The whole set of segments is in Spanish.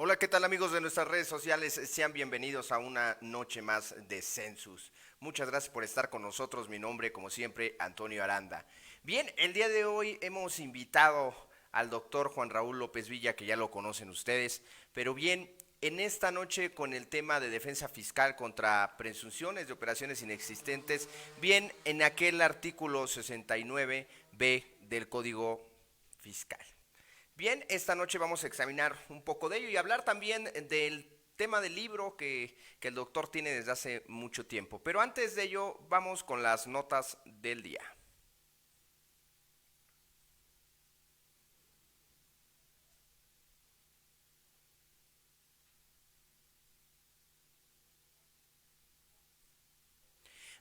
Hola, ¿qué tal amigos de nuestras redes sociales? Sean bienvenidos a una noche más de Census. Muchas gracias por estar con nosotros. Mi nombre, como siempre, Antonio Aranda. Bien, el día de hoy hemos invitado al doctor Juan Raúl López Villa, que ya lo conocen ustedes. Pero bien, en esta noche con el tema de defensa fiscal contra presunciones de operaciones inexistentes, bien en aquel artículo 69B del Código Fiscal. Bien, esta noche vamos a examinar un poco de ello y hablar también del tema del libro que el doctor tiene desde hace mucho tiempo. Pero antes de ello, vamos con las notas del día.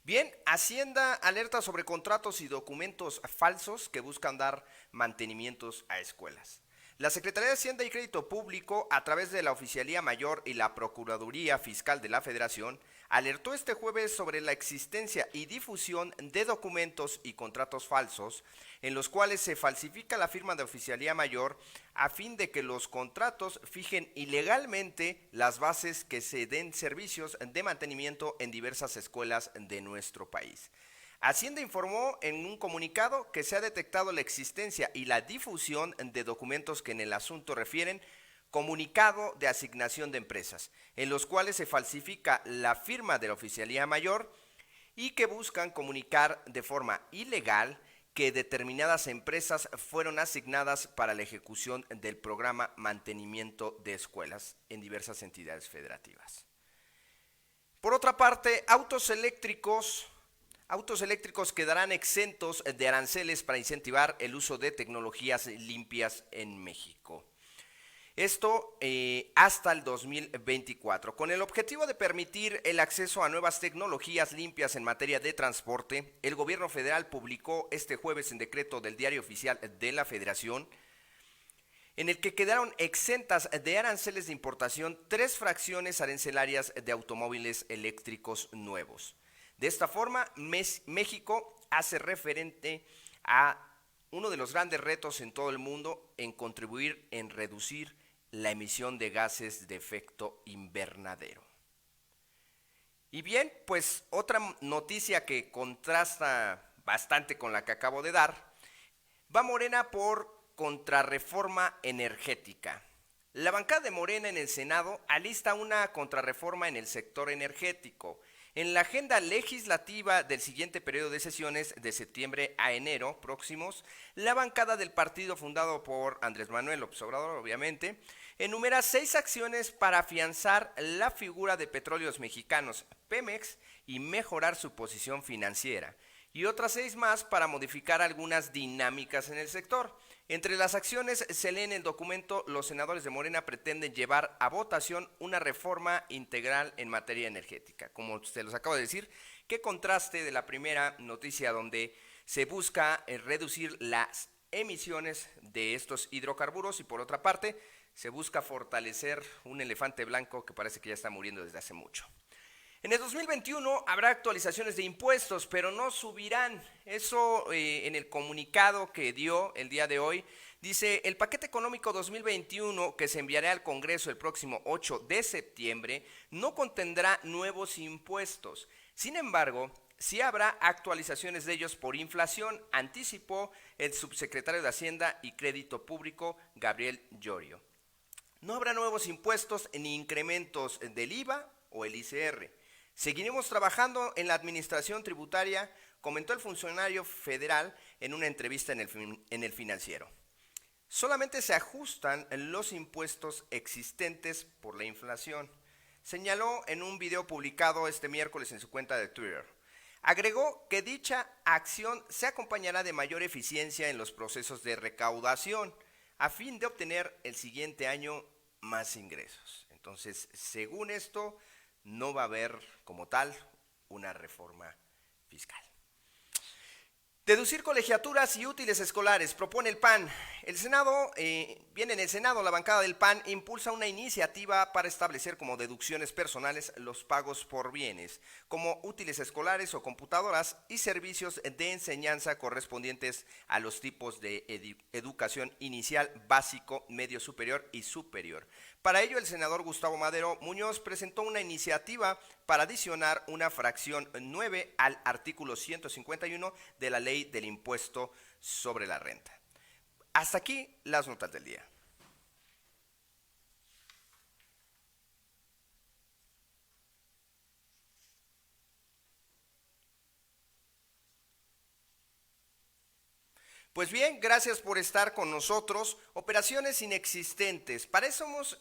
Bien, Hacienda alerta sobre contratos y documentos falsos que buscan dar mantenimientos a escuelas. La Secretaría de Hacienda y Crédito Público, a través de la Oficialía Mayor y la Procuraduría Fiscal de la Federación, alertó este jueves sobre la existencia y difusión de documentos y contratos falsos en los cuales se falsifica la firma de Oficialía Mayor a fin de que los contratos fijen ilegalmente las bases que se den servicios de mantenimiento en diversas escuelas de nuestro país. Hacienda informó en un comunicado que se ha detectado la existencia y la difusión de documentos que en el asunto refieren comunicado de asignación de empresas, en los cuales se falsifica la firma de la Oficialía Mayor y que buscan comunicar de forma ilegal que determinadas empresas fueron asignadas para la ejecución del programa Mantenimiento de Escuelas en diversas entidades federativas. Por otra parte, autos eléctricos quedarán exentos de aranceles para incentivar el uso de tecnologías limpias en México. Esto hasta el 2024, con el objetivo de permitir el acceso a nuevas tecnologías limpias en materia de transporte. El gobierno federal publicó este jueves en decreto del Diario Oficial de la Federación, en el que quedaron exentas de aranceles de importación 3 fracciones arancelarias de automóviles eléctricos nuevos. De esta forma, México hace referente a uno de los grandes retos en todo el mundo en contribuir en reducir la emisión de gases de efecto invernadero. Y bien, pues otra noticia que contrasta bastante con la que acabo de dar, va Morena por contrarreforma energética. La bancada de Morena en el Senado alista una contrarreforma en el sector energético. En la agenda legislativa del siguiente periodo de sesiones, de septiembre a enero próximos, la bancada del partido fundado por Andrés Manuel López Obrador, obviamente, enumera 6 acciones para afianzar la figura de Petróleos Mexicanos, Pemex, y mejorar su posición financiera, y otras 6 más para modificar algunas dinámicas en el sector. Entre las acciones se lee en el documento: los senadores de Morena pretenden llevar a votación una reforma integral en materia energética. Como se los acabo de decir, qué contraste de la primera noticia donde se busca reducir las emisiones de estos hidrocarburos y por otra parte se busca fortalecer un elefante blanco que parece que ya está muriendo desde hace mucho. En el 2021 habrá actualizaciones de impuestos, pero no subirán. Eso en el comunicado que dio el día de hoy, dice: el paquete económico 2021 que se enviará al Congreso el próximo 8 de septiembre no contendrá nuevos impuestos. Sin embargo, sí habrá actualizaciones de ellos por inflación, anticipó el subsecretario de Hacienda y Crédito Público, Gabriel Llorio. No habrá nuevos impuestos ni incrementos del IVA o el ICR. Seguiremos trabajando en la administración tributaria, comentó el funcionario federal en una entrevista en el Financiero. Solamente se ajustan los impuestos existentes por la inflación, señaló en un video publicado este miércoles en su cuenta de Twitter. Agregó que dicha acción se acompañará de mayor eficiencia en los procesos de recaudación, a fin de obtener el siguiente año más ingresos. Entonces, según esto, no va a haber como tal una reforma fiscal. Deducir colegiaturas y útiles escolares, propone el PAN. El Senado, viene en el Senado, la bancada del PAN impulsa una iniciativa para establecer como deducciones personales los pagos por bienes, como útiles escolares o computadoras y servicios de enseñanza correspondientes a los tipos de educación inicial, básico, medio superior y superior. Para ello, el senador Gustavo Madero Muñoz presentó una iniciativa para adicionar una fracción 9 al artículo 151 de la Ley del Impuesto sobre la Renta. Hasta aquí las notas del día. Pues bien, gracias por estar con nosotros. Operaciones inexistentes. Para eso hemos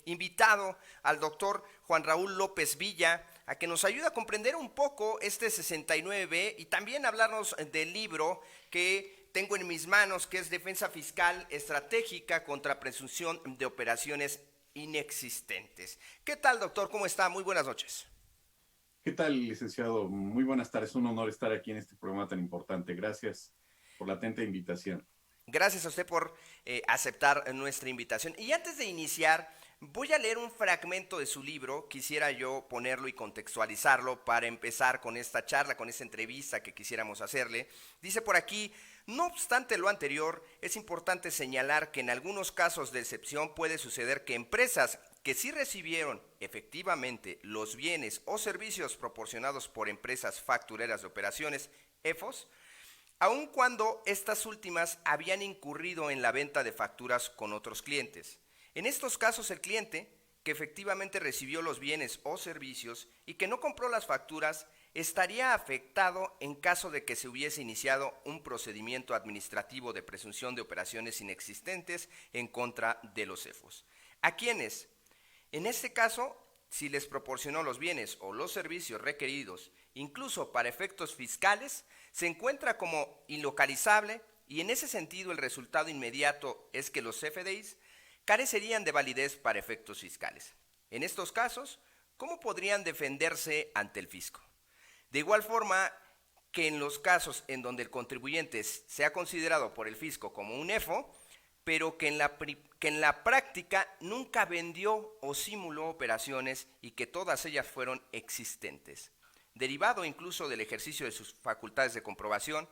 invitado al doctor Juan Raúl López Villa a que nos ayude a comprender un poco este 69B y también hablarnos del libro que tengo en mis manos, que es Defensa Fiscal Estratégica contra Presunción de Operaciones Inexistentes. ¿Qué tal, doctor? ¿Cómo está? Muy buenas noches. ¿Qué tal, licenciado? Muy buenas tardes. Es un honor estar aquí en este programa tan importante. Gracias por la atenta invitación. Gracias a usted por aceptar nuestra invitación. Y antes de iniciar, voy a leer un fragmento de su libro. Quisiera yo ponerlo y contextualizarlo para empezar con esta charla, con esta entrevista que quisiéramos hacerle. Dice por aquí: no obstante lo anterior, es importante señalar que en algunos casos de excepción puede suceder que empresas que sí recibieron efectivamente los bienes o servicios proporcionados por empresas factureras de operaciones, EFOS, aun cuando estas últimas habían incurrido en la venta de facturas con otros clientes. En estos casos, el cliente, que efectivamente recibió los bienes o servicios y que no compró las facturas, estaría afectado en caso de que se hubiese iniciado un procedimiento administrativo de presunción de operaciones inexistentes en contra de los EFOS. ¿A quiénes? En este caso, si les proporcionó los bienes o los servicios requeridos, incluso para efectos fiscales, se encuentra como ilocalizable y en ese sentido el resultado inmediato es que los CFDIs carecerían de validez para efectos fiscales. En estos casos, ¿cómo podrían defenderse ante el fisco? De igual forma que en los casos en donde el contribuyente sea considerado por el fisco como un EFO, pero que en la práctica nunca vendió o simuló operaciones y que todas ellas fueron existentes. Derivado incluso del ejercicio de sus facultades de comprobación,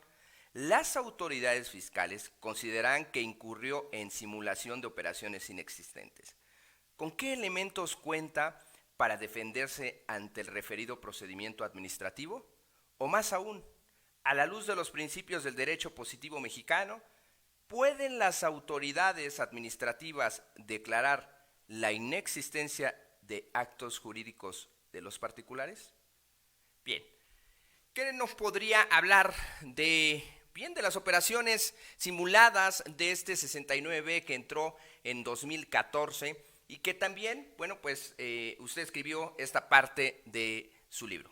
las autoridades fiscales consideran que incurrió en simulación de operaciones inexistentes. ¿Con qué elementos cuenta para defenderse ante el referido procedimiento administrativo? O más aún, a la luz de los principios del derecho positivo mexicano, ¿pueden las autoridades administrativas declarar la inexistencia de actos jurídicos de los particulares? Bien, ¿qué nos podría hablar de las operaciones simuladas de este 69 que entró en 2014 y que también, bueno, pues usted escribió esta parte de su libro?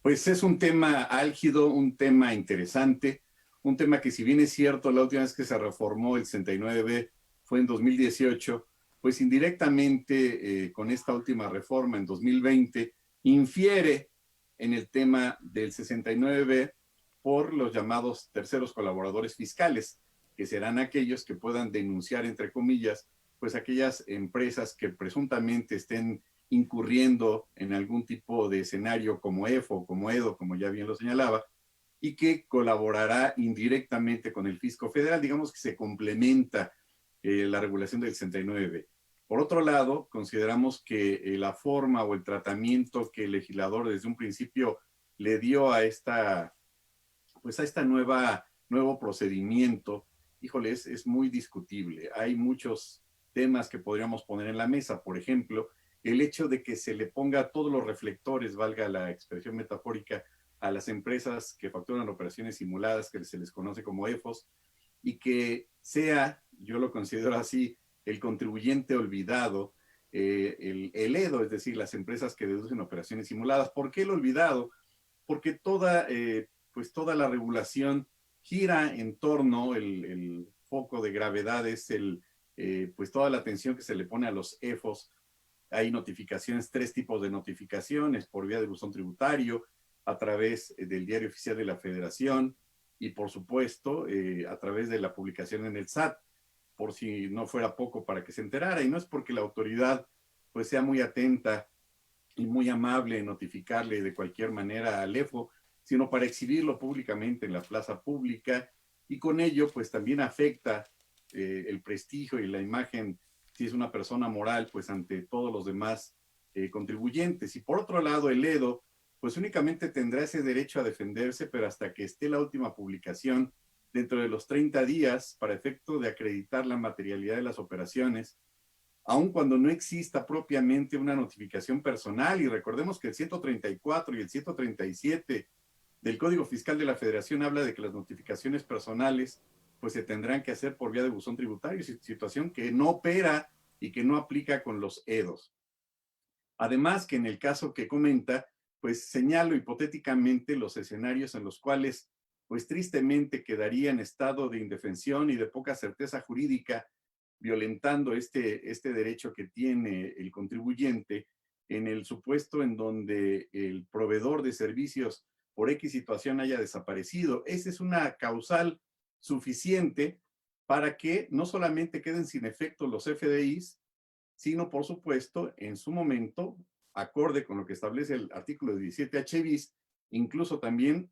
Pues es un tema álgido, un tema interesante, un tema que si bien es cierto, la última vez que se reformó el 69B fue en 2018, pues indirectamente con esta última reforma en 2020 infiere en el tema del 69B por los llamados terceros colaboradores fiscales, que serán aquellos que puedan denunciar, entre comillas, pues aquellas empresas que presuntamente estén incurriendo en algún tipo de escenario como EFO, como EDO, como ya bien lo señalaba, y que colaborará indirectamente con el fisco federal, digamos que se complementa la regulación del 69B. Por otro lado, consideramos que la forma o el tratamiento que el legislador desde un principio le dio a esta nuevo procedimiento, híjole, es muy discutible. Hay muchos temas que podríamos poner en la mesa. Por ejemplo, el hecho de que se le ponga todos los reflectores, valga la expresión metafórica, a las empresas que facturan operaciones simuladas, que se les conoce como EFOS, y que sea, yo lo considero así, el contribuyente olvidado, el EDO, es decir, las empresas que deducen operaciones simuladas. ¿Por qué el olvidado? Porque toda la regulación gira en torno, el foco de gravedad es pues toda la atención que se le pone a los EFOS. Hay notificaciones, tres tipos de notificaciones: por vía de buzón tributario, a través del Diario Oficial de la Federación y, por supuesto, a través de la publicación en el SAT, por si no fuera poco para que se enterara. Y no es porque la autoridad pues sea muy atenta y muy amable en notificarle de cualquier manera al EFO, sino para exhibirlo públicamente en la plaza pública, y con ello pues también afecta el prestigio y la imagen, si es una persona moral, pues ante todos los demás contribuyentes. Y por otro lado, el EDO pues únicamente tendrá ese derecho a defenderse, pero hasta que esté la última publicación dentro de los 30 días para efecto de acreditar la materialidad de las operaciones, aun cuando no exista propiamente una notificación personal. Y recordemos que el 134 y el 137 del Código Fiscal de la Federación habla de que las notificaciones personales pues se tendrán que hacer por vía de buzón tributario, situación que no opera y que no aplica con los EDOs. Además que en el caso que comenta, pues señalo hipotéticamente los escenarios en los cuales pues tristemente quedaría en estado de indefensión y de poca certeza jurídica, violentando este derecho que tiene el contribuyente, en el supuesto en donde el proveedor de servicios por X situación haya desaparecido. Esa es una causal suficiente para que no solamente queden sin efecto los FDIs, sino por supuesto en su momento, acorde con lo que establece el artículo 17H bis, incluso también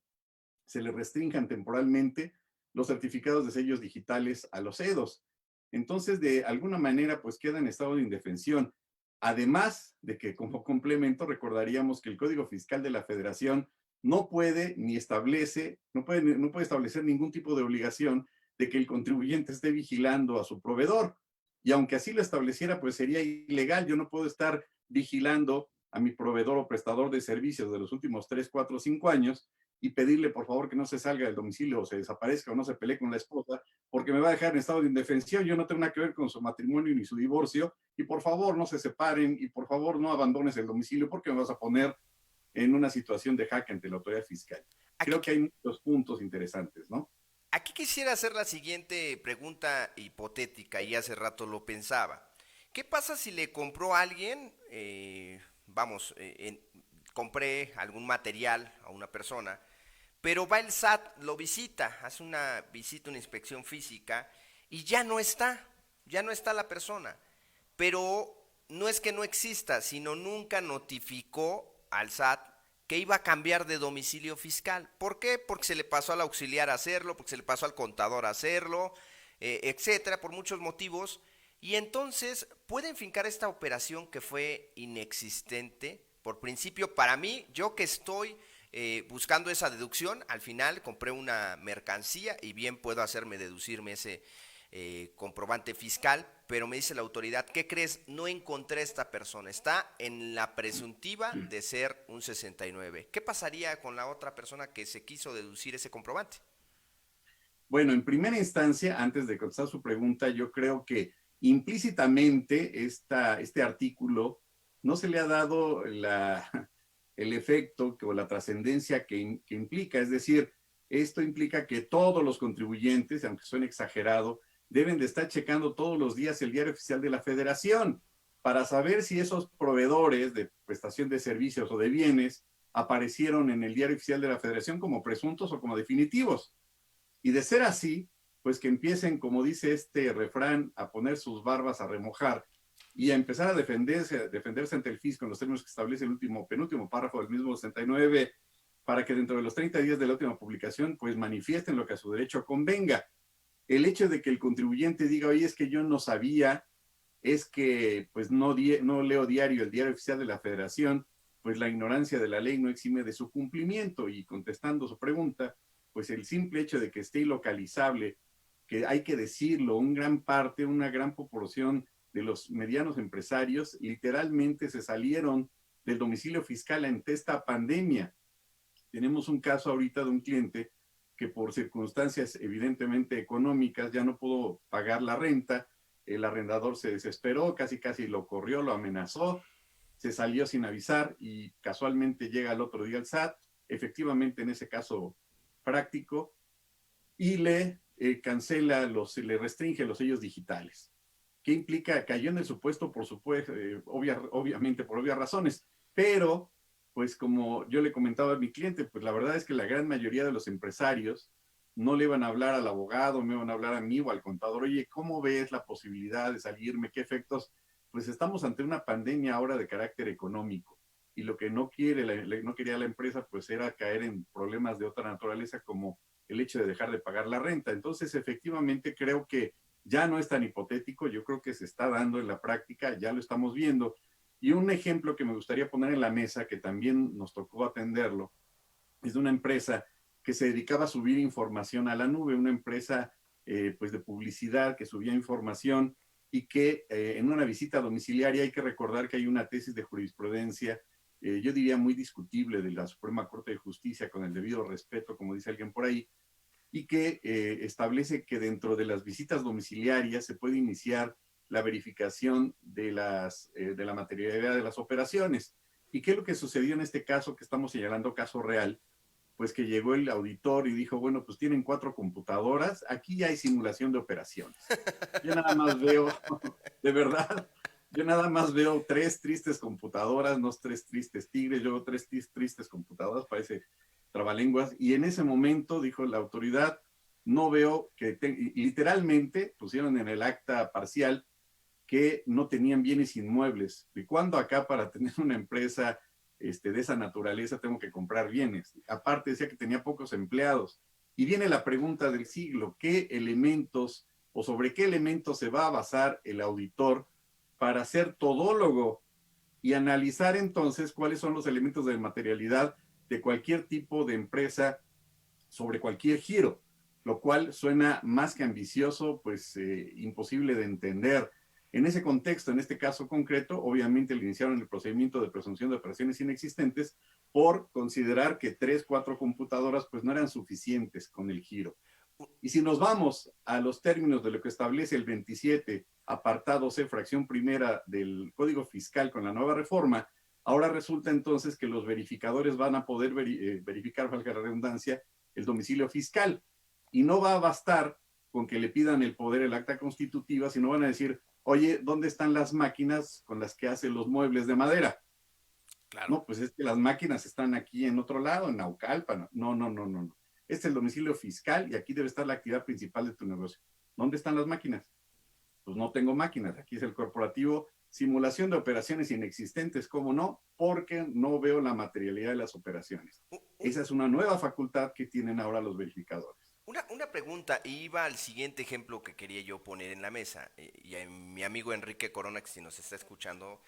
se le restrinjan temporalmente los certificados de sellos digitales a los EDOs. Entonces, de alguna manera, pues queda en estado de indefensión. Además de que, como complemento, recordaríamos que el Código Fiscal de la Federación no puede ni establece, no puede establecer ningún tipo de obligación de que el contribuyente esté vigilando a su proveedor. Y aunque así lo estableciera, pues sería ilegal. Yo no puedo estar vigilando a mi proveedor o prestador de servicios de los últimos 3, 4, 5 años y pedirle por favor que no se salga del domicilio o se desaparezca o no se pelee con la esposa, porque me va a dejar en estado de indefensión. Yo no tengo nada que ver con su matrimonio ni su divorcio, y por favor no se separen, y por favor no abandones el domicilio porque me vas a poner en una situación de jaque ante la autoridad fiscal. Aquí, Creo que hay muchos puntos interesantes, ¿no? aquí quisiera hacer la siguiente pregunta hipotética y hace rato lo pensaba. ¿Qué pasa si le compró a alguien, vamos, compré algún material a una persona, pero va el SAT, lo visita, hace una visita, una inspección física y ya no está la persona, pero no es que no exista, sino nunca notificó al SAT que iba a cambiar de domicilio fiscal? ¿Por qué? Porque se le pasó al auxiliar a hacerlo, porque se le pasó al contador a hacerlo, etcétera, por muchos motivos. Y entonces pueden fincar esta operación que fue inexistente. Por principio, para mí, yo que estoy buscando esa deducción, al final compré una mercancía y bien puedo hacerme deducirme ese comprobante fiscal, pero me dice la autoridad, ¿qué crees? No encontré a esta persona, está en la presuntiva de ser un 69. ¿Qué pasaría con la otra persona que se quiso deducir ese comprobante? Bueno, en primera instancia, antes de contestar su pregunta, yo creo que implícitamente este artículo no se le ha dado el efecto o la trascendencia que implica. Es decir, esto implica que todos los contribuyentes, aunque suene exagerado, deben de estar checando todos los días el Diario Oficial de la Federación para saber si esos proveedores de prestación de servicios o de bienes aparecieron en el Diario Oficial de la Federación como presuntos o como definitivos. Y de ser así, pues que empiecen, como dice este refrán, a poner sus barbas a remojar y a empezar a defenderse ante el fisco en los términos que establece el penúltimo párrafo del mismo 69, para que dentro de los 30 días de la última publicación, pues manifiesten lo que a su derecho convenga. El hecho de que el contribuyente diga, oye, es que yo no sabía, es que pues no leo diario, el Diario Oficial de la Federación, pues la ignorancia de la ley no exime de su cumplimiento. Y contestando su pregunta, pues el simple hecho de que esté ilocalizable, que hay que decirlo, una gran proporción de los medianos empresarios literalmente se salieron del domicilio fiscal ante esta pandemia. Tenemos un caso ahorita de un cliente que por circunstancias evidentemente económicas ya no pudo pagar la renta, el arrendador se desesperó, casi casi lo corrió, lo amenazó, se salió sin avisar y casualmente llega el otro día al SAT, efectivamente en ese caso práctico, y le cancela, le restringe los sellos digitales. ¿Qué implica? Cayó en el supuesto, por supuesto, obviamente por obvias razones, pero pues como yo le comentaba a mi cliente, pues la verdad es que la gran mayoría de los empresarios no le van a hablar al abogado, me van a hablar a mí o al contador, oye, ¿cómo ves la posibilidad de salirme? ¿Qué efectos? Pues estamos ante una pandemia ahora de carácter económico y lo que no quiere, no quería la empresa, pues era caer en problemas de otra naturaleza como el hecho de dejar de pagar la renta. Entonces, efectivamente, creo que ya no es tan hipotético, yo creo que se está dando en la práctica, ya lo estamos viendo. Y un ejemplo que me gustaría poner en la mesa, que también nos tocó atenderlo, es de una empresa que se dedicaba a subir información a la nube, una empresa pues de publicidad que subía información y que en una visita domiciliaria hay que recordar que hay una tesis de jurisprudencia, yo diría muy discutible, de la Suprema Corte de Justicia, con el debido respeto, como dice alguien por ahí, y que establece que dentro de las visitas domiciliarias se puede iniciar la verificación de la materialidad de las operaciones. ¿Y qué es lo que sucedió en este caso que estamos señalando, caso real? Pues que llegó el auditor y dijo, bueno, pues tienen 4 computadoras, aquí ya hay simulación de operaciones. Yo nada más veo, de verdad, yo nada más veo 3 tristes computadoras, no 3 tristes tigres, yo veo 3 tristes computadoras, parece trabalenguas, y en ese momento dijo la autoridad, no veo que, literalmente pusieron en el acta parcial que no tenían bienes inmuebles. ¿Y cuándo acá para tener una empresa de esa naturaleza tengo que comprar bienes? Aparte decía que tenía pocos empleados. Y viene la pregunta del siglo, ¿qué elementos o sobre qué elementos se va a basar el auditor para ser todólogo y analizar entonces cuáles son los elementos de materialidad de cualquier tipo de empresa sobre cualquier giro? Lo cual suena más que ambicioso, pues imposible de entender. En ese contexto, en este caso concreto, obviamente le iniciaron el procedimiento de presunción de operaciones inexistentes por considerar que 3, 4 computadoras pues no eran suficientes con el giro. Y si nos vamos a los términos de lo que establece el 27, apartado C, fracción primera del Código Fiscal con la nueva reforma, ahora resulta entonces que los verificadores van a poder verificar, valga la redundancia, el domicilio fiscal. Y no va a bastar con que le pidan el poder el acta constitutiva, sino van a decir, oye, ¿dónde están las máquinas con las que hacen los muebles de madera? Claro. No, pues es que las máquinas están aquí en otro lado, en Naucalpan. No, no, no, no, no. Este es el domicilio fiscal y aquí debe estar la actividad principal de tu negocio. ¿Dónde están las máquinas? Pues no tengo máquinas. Aquí es el corporativo. Simulación de operaciones inexistentes, ¿cómo no? Porque no veo la materialidad de las operaciones. Esa es una nueva facultad que tienen ahora los verificadores. Una pregunta, y iba al siguiente ejemplo que quería yo poner en la mesa, y a mi amigo Enrique Corona, que si nos está escuchando,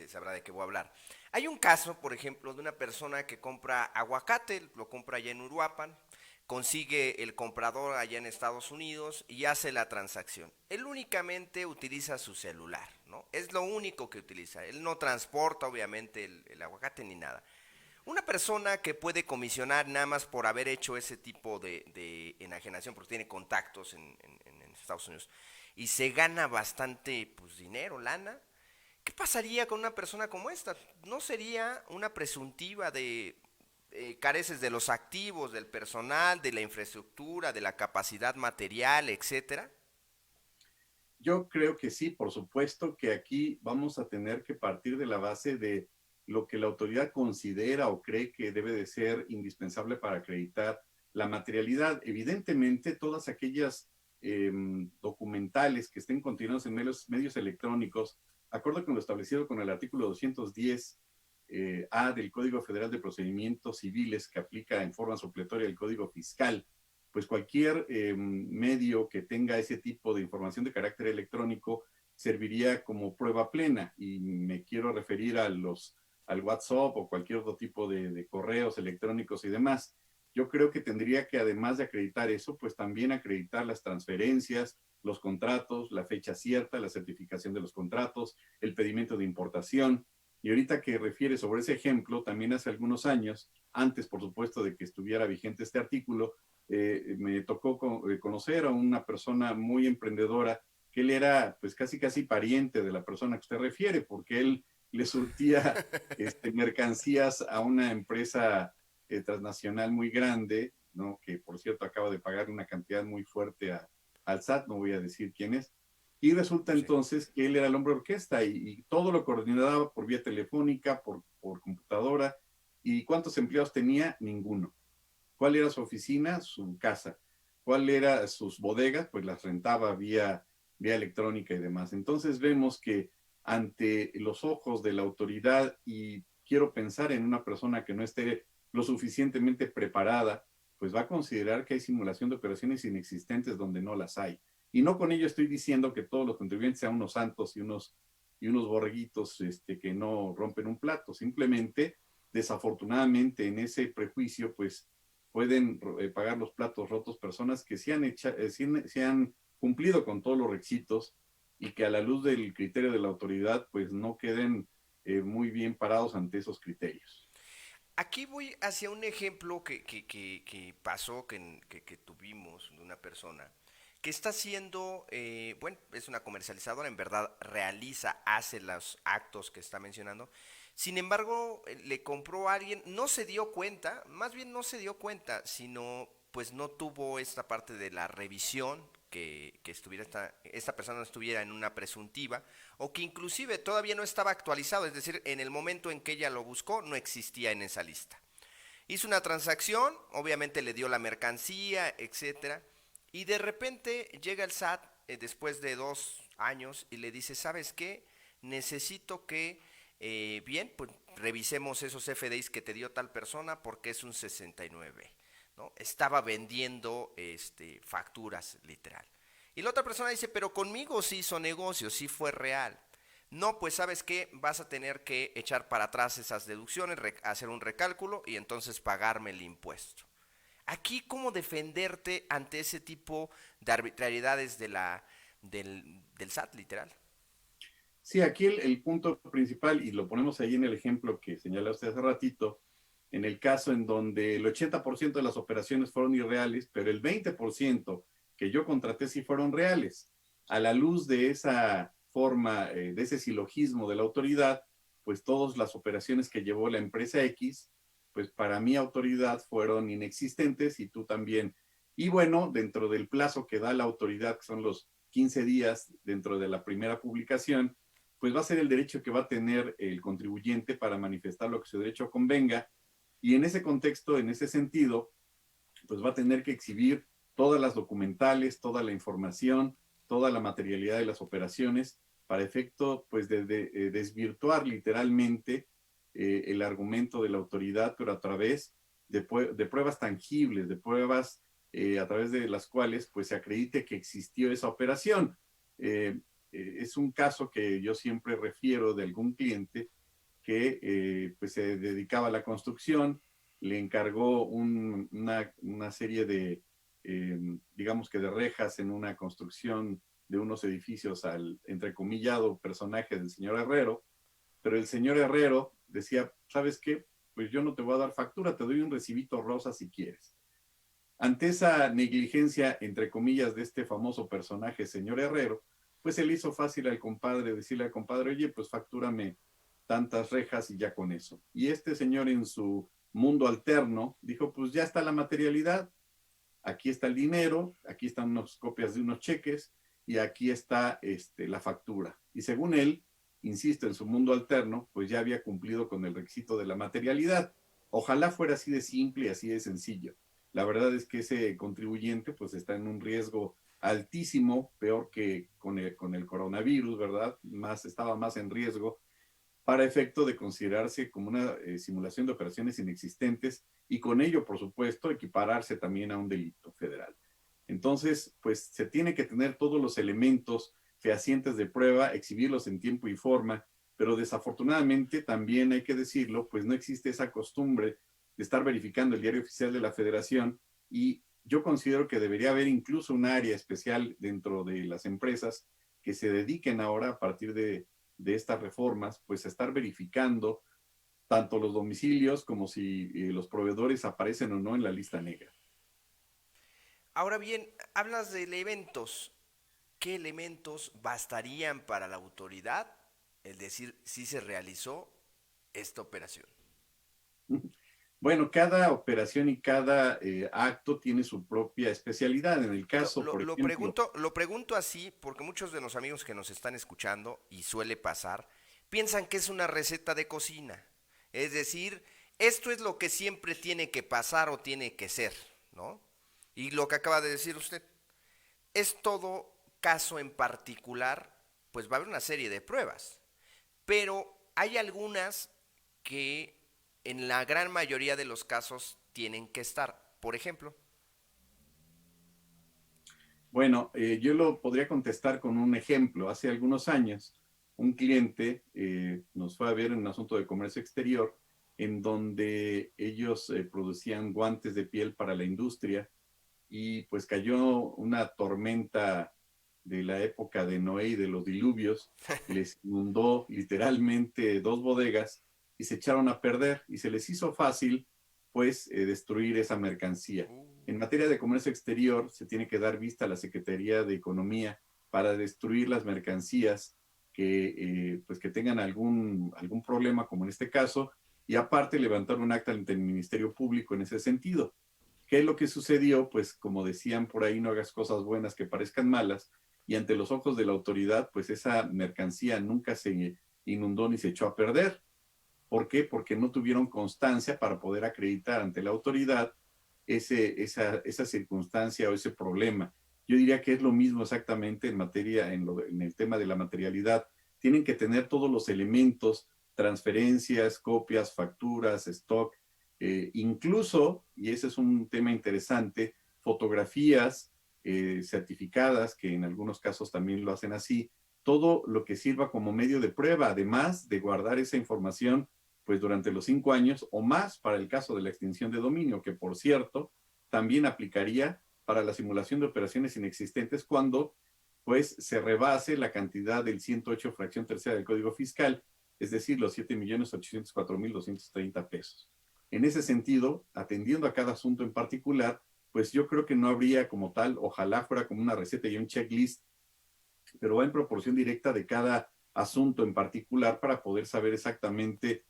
sabrá de qué voy a hablar. Hay un caso, por ejemplo, de una persona que compra aguacate, lo compra allá en Uruapan, consigue el comprador allá en Estados Unidos y hace la transacción. Él únicamente utiliza su celular, ¿no? Es lo único que utiliza. Él no transporta, obviamente, el aguacate ni nada. Una persona que puede comisionar nada más por haber hecho ese tipo de enajenación, porque tiene contactos en Estados Unidos, y se gana bastante pues, dinero, lana, ¿qué pasaría con una persona como esta? ¿No sería una presuntiva de careces de los activos, del personal, de la infraestructura, de la capacidad material, etcétera? Yo creo que sí, por supuesto que aquí vamos a tener que partir de la base de lo que la autoridad considera o cree que debe de ser indispensable para acreditar la materialidad. Evidentemente, todas aquellas documentales que estén contenidos en medios electrónicos, acorde con lo establecido con el artículo 210 A del Código Federal de Procedimientos Civiles, que aplica en forma supletoria el Código Fiscal, pues cualquier medio que tenga ese tipo de información de carácter electrónico serviría como prueba plena. Y me quiero referir al WhatsApp o cualquier otro tipo de correos electrónicos y demás. Yo creo que tendría que, además de acreditar eso, pues también acreditar las transferencias, los contratos, la fecha cierta, la certificación de los contratos, el pedimento de importación. Y ahorita que refiere sobre ese ejemplo, también hace algunos años, antes por supuesto de que estuviera vigente este artículo, me tocó conocer a una persona muy emprendedora que él era pues casi casi pariente de la persona que usted refiere, porque él le surtía mercancías a una empresa transnacional muy grande, ¿no? Que por cierto acaba de pagar una cantidad muy fuerte al SAT, no voy a decir quién es, y resulta Sí. entonces que él era el hombre orquesta y todo lo coordinaba por vía telefónica, por computadora, ¿Y cuántos empleados tenía? Ninguno. ¿Cuál era su oficina? Su casa. ¿Cuál era sus bodegas? Pues las rentaba vía electrónica y demás. Entonces vemos que ante los ojos de la autoridad, y quiero pensar en una persona que no esté lo suficientemente preparada, pues va a considerar que hay simulación de operaciones inexistentes donde no las hay. Y no con ello estoy diciendo que todos los contribuyentes sean unos santos y unos borreguitos que no rompen un plato. Simplemente, desafortunadamente, en ese prejuicio, pues pueden pagar los platos rotos personas que sí han cumplido con todos los requisitos y que a la luz del criterio de la autoridad, pues no queden muy bien parados ante esos criterios. Aquí voy hacia un ejemplo que pasó, que tuvimos de una persona que está haciendo, bueno, es una comercializadora, en verdad realiza, hace los actos que está mencionando. Sin embargo, le compró a alguien, no se dio cuenta, más bien no se dio cuenta, sino pues no tuvo esta parte de la revisión, que estuviera esta persona no estuviera en una presuntiva, o que inclusive todavía no estaba actualizado, es decir, en el momento en que ella lo buscó no existía en esa lista. Hizo una transacción, obviamente le dio la mercancía, etcétera, y de repente llega el SAT después de 2 años y le dice, ¿sabes qué? Necesito que, bien, pues revisemos esos FDIs que te dio tal persona porque es un 69, ¿no? Estaba vendiendo facturas, literal. Y la otra persona dice, pero conmigo sí hizo negocio, sí fue real. No, pues sabes qué, vas a tener que echar para atrás esas deducciones, hacer un recálculo y entonces pagarme el impuesto. Aquí, ¿cómo defenderte ante ese tipo de arbitrariedades del SAT, literal? Sí, aquí el punto principal, y lo ponemos ahí en el ejemplo que señala usted hace ratito, en el caso en donde el 80% de las operaciones fueron irreales, pero el 20% que yo contraté sí fueron reales. A la luz de esa forma, de ese silogismo de la autoridad, pues todas las operaciones que llevó la empresa X, pues para mi autoridad fueron inexistentes y tú también. Y bueno, dentro del plazo que da la autoridad, que son los 15 días dentro de la primera publicación, pues va a ser el derecho que va a tener el contribuyente para manifestar lo que su derecho convenga. Y en ese contexto, en ese sentido, pues va a tener que exhibir todas las documentales, toda la información, toda la materialidad de las operaciones, para efecto pues de desvirtuar literalmente el argumento de la autoridad, pero a través de pruebas tangibles, de pruebas a través de las cuales pues se acredite que existió esa operación. Es un caso que yo siempre refiero de algún cliente que pues se dedicaba a la construcción, le encargó una serie de, digamos que de rejas en una construcción de unos edificios al entrecomillado personaje del señor Herrero, pero el señor Herrero decía, ¿sabes qué? Pues yo no te voy a dar factura, te doy un recibito rosa si quieres. Ante esa negligencia, entre comillas, de este famoso personaje, señor Herrero, pues se le hizo fácil al compadre decirle al compadre, oye, pues factúrame tantas rejas y ya con eso. Y este señor en su mundo alterno dijo, pues ya está la materialidad, aquí está el dinero, aquí están unas copias de unos cheques y aquí está la factura. Y según él, insisto, en su mundo alterno, pues ya había cumplido con el requisito de la materialidad. Ojalá fuera así de simple y así de sencillo. La verdad es que ese contribuyente pues está en un riesgo altísimo, peor que con el coronavirus, ¿verdad? Estaba más en riesgo para efecto de considerarse como una simulación de operaciones inexistentes y con ello, por supuesto, equipararse también a un delito federal. Entonces, pues se tiene que tener todos los elementos fehacientes de prueba, exhibirlos en tiempo y forma, pero desafortunadamente también hay que decirlo, pues no existe esa costumbre de estar verificando el diario oficial de la Federación y yo considero que debería haber incluso un área especial dentro de las empresas que se dediquen ahora a partir de estas reformas, pues a estar verificando tanto los domicilios como si los proveedores aparecen o no en la lista negra. Ahora bien, hablas de elementos. ¿Qué elementos bastarían para la autoridad? Es decir, si se realizó esta operación. Bueno, cada operación y cada acto tiene su propia especialidad. En el Lo, caso, lo, por lo ejemplo, pregunto, lo pregunto así porque muchos de los amigos que nos están escuchando, y suele pasar, piensan que es una receta de cocina. Es decir, Esto es lo que siempre tiene que pasar o tiene que ser, ¿no? Y lo que acaba de decir usted, es todo caso en particular, pues va a haber una serie de pruebas, pero hay algunas que en la gran mayoría de los casos tienen que estar. Por ejemplo, Bueno, yo lo podría contestar con un ejemplo. Hace algunos años, un cliente nos fue a ver en un asunto de comercio exterior, en donde ellos producían guantes de piel para la industria y pues cayó una tormenta de la época de Noé y de los diluvios, les inundó literalmente dos bodegas y se echaron a perder y se les hizo fácil pues destruir esa mercancía. En materia de comercio exterior se tiene que dar vista a la Secretaría de Economía para destruir las mercancías pues que tengan algún problema, como en este caso, y aparte levantar un acta ante el Ministerio Público en ese sentido. ¿Qué es lo que sucedió? Pues como decían por ahí, no hagas cosas buenas que parezcan malas, y ante los ojos de la autoridad, pues esa mercancía nunca se inundó ni se echó a perder. ¿Por qué? Porque no tuvieron constancia para poder acreditar ante la autoridad esa circunstancia o ese problema. Yo diría que es lo mismo exactamente en materia, en el tema de la materialidad. Tienen que tener todos los elementos, transferencias, copias, facturas, stock, incluso, y ese es un tema interesante, fotografías certificadas, que en algunos casos también lo hacen así, todo lo que sirva como medio de prueba, además de guardar esa información pues durante los 5 años o más para el caso de la extinción de dominio, que por cierto también aplicaría para la simulación de operaciones inexistentes cuando pues se rebase la cantidad del 108 fracción tercera del Código Fiscal, es decir, los 7.804.230 pesos. En ese sentido, atendiendo a cada asunto en particular, pues yo creo que no habría como tal, ojalá fuera como una receta y un checklist, pero va en proporción directa de cada asunto en particular para poder saber exactamente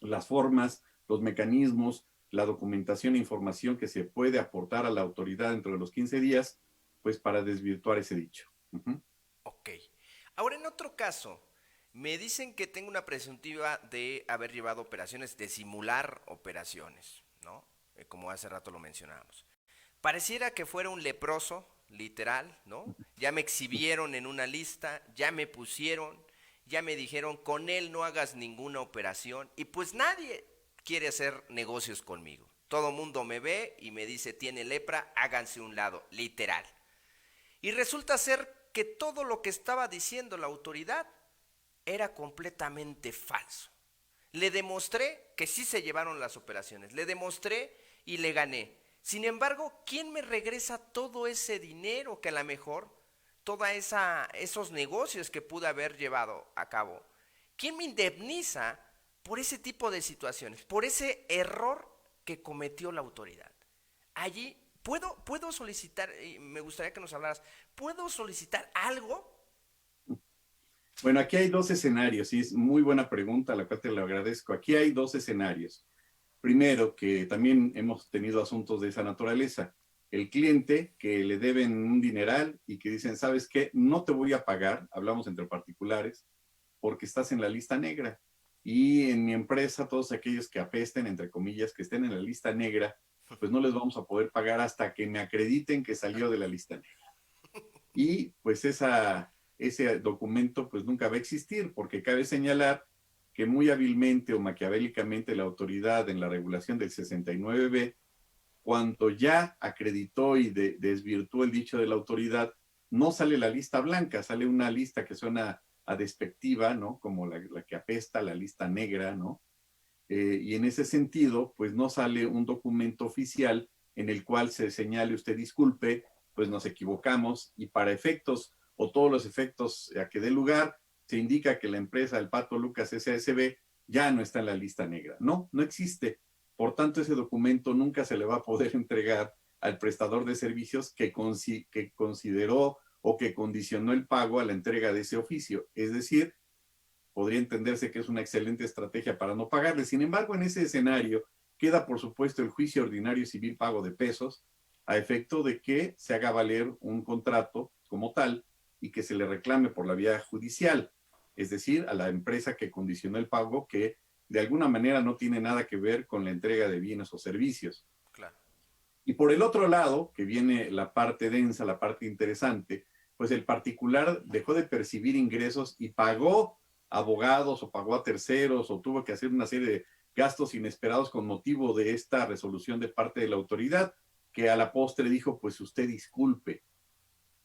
las formas, los mecanismos, la documentación e información que se puede aportar a la autoridad dentro de los 15 días, pues para desvirtuar ese dicho. ok. Ahora en otro caso, me dicen que tengo una presuntiva de haber llevado operaciones, de simular operaciones, ¿no? Como hace rato lo mencionábamos. Pareciera que fuera un leproso, literal, ¿no? Ya me exhibieron en una lista, ya me pusieron, ya me dijeron, con él no hagas ninguna operación, y pues nadie quiere hacer negocios conmigo. Todo mundo me ve y me dice, tiene lepra, háganse un lado, literal. Y resulta ser que todo lo que estaba diciendo la autoridad era completamente falso. Le demostré que sí se llevaron las operaciones, le demostré y le gané. Sin embargo, ¿quién me regresa todo ese dinero que a lo mejor, todos esos negocios que pude haber llevado a cabo? ¿Quién me indemniza por ese tipo de situaciones, por ese error que cometió la autoridad? Allí puedo solicitar, y me gustaría que nos hablaras, ¿puedo solicitar algo? Bueno, aquí hay dos escenarios y es muy buena pregunta, a la cual te lo agradezco. Aquí hay dos escenarios. Primero, que también hemos tenido asuntos de esa naturaleza. El cliente que le deben un dineral y que dicen, ¿sabes qué? No te voy a pagar, hablamos entre particulares, porque estás en la lista negra. Y en mi empresa, todos aquellos que apesten, entre comillas, que estén en la lista negra, pues no les vamos a poder pagar hasta que me acrediten que salió de la lista negra. Y pues ese documento pues nunca va a existir, porque cabe señalar que muy hábilmente o maquiavélicamente la autoridad en la regulación del 69B, cuando ya acreditó y desvirtuó el dicho de la autoridad, no sale la lista blanca, sale una lista que suena a despectiva, ¿no? Como la que apesta, la lista negra, ¿no? Y en ese sentido, pues no sale un documento oficial en el cual se señale, usted disculpe, pues nos equivocamos y para efectos o todos los efectos a que dé lugar, se indica que la empresa El Pato Lucas SASB ya no está en la lista negra. No, no existe. Por tanto, ese documento nunca se le va a poder entregar al prestador de servicios que consideró o que condicionó el pago a la entrega de ese oficio. Es decir, podría entenderse que es una excelente estrategia para no pagarle. Sin embargo, en ese escenario queda, por supuesto, el juicio ordinario civil pago de pesos a efecto de que se haga valer un contrato como tal y que se le reclame por la vía judicial, es decir, a la empresa que condicionó el pago que de alguna manera no tiene nada que ver con la entrega de bienes o servicios. Claro. Y por el otro lado, que viene la parte densa, la parte interesante, pues el particular dejó de percibir ingresos y pagó abogados o pagó a terceros o tuvo que hacer una serie de gastos inesperados con motivo de esta resolución de parte de la autoridad, que a la postre dijo, pues usted disculpe.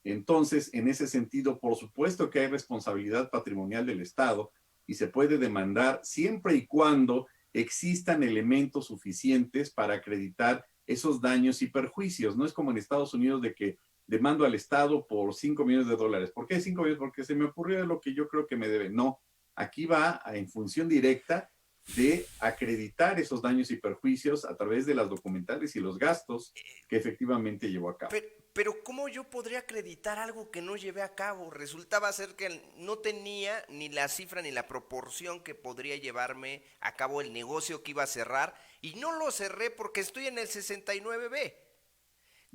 Entonces, en ese sentido, por supuesto que hay responsabilidad patrimonial del Estado y se puede demandar siempre y cuando existan elementos suficientes para acreditar esos daños y perjuicios. No es como en Estados Unidos de que demando al Estado por $5 millones. ¿Por qué 5 millones? Porque se me ocurrió lo que yo creo que me debe. No, aquí va en función directa de acreditar esos daños y perjuicios a través de las documentales y los gastos que efectivamente llevó a cabo. Pero ¿cómo yo podría acreditar algo que no llevé a cabo? Resultaba ser que no tenía ni la cifra ni la proporción que podría llevarme a cabo el negocio que iba a cerrar y no lo cerré porque estoy en el 69B.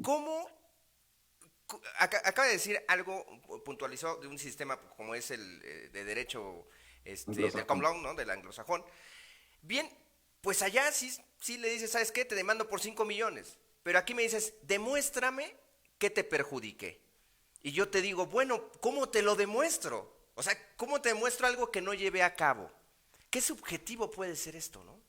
¿Cómo? Acaba de decir algo puntualizado de un sistema como es el de derecho del common law, ¿no? Del anglosajón. Bien, pues allá sí le dices, ¿sabes qué? Te demando por 5 millones. Pero aquí me dices, demuéstrame que te perjudiqué. Y yo te digo, bueno, ¿cómo te lo demuestro? O sea, ¿cómo te demuestro algo que no llevé a cabo? ¿Qué subjetivo puede ser esto, no?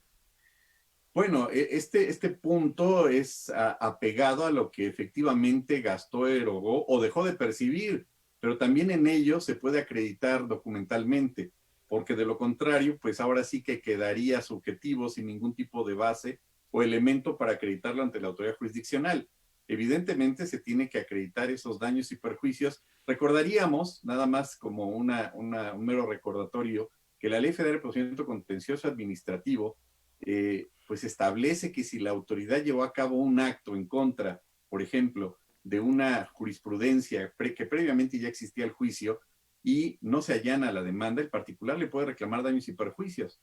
Bueno, este punto es apegado a lo que efectivamente gastó, erogó o dejó de percibir, pero también en ello se puede acreditar documentalmente, porque de lo contrario, pues ahora sí que quedaría subjetivo sin ningún tipo de base o elemento para acreditarlo ante la autoridad jurisdiccional. Evidentemente se tiene que acreditar esos daños y perjuicios. Recordaríamos, nada más como un mero recordatorio, que la Ley Federal de Procedimiento Contencioso Administrativo pues establece que si la autoridad llevó a cabo un acto en contra, por ejemplo, de una jurisprudencia que previamente ya existía el juicio y no se allana la demanda, el particular le puede reclamar daños y perjuicios.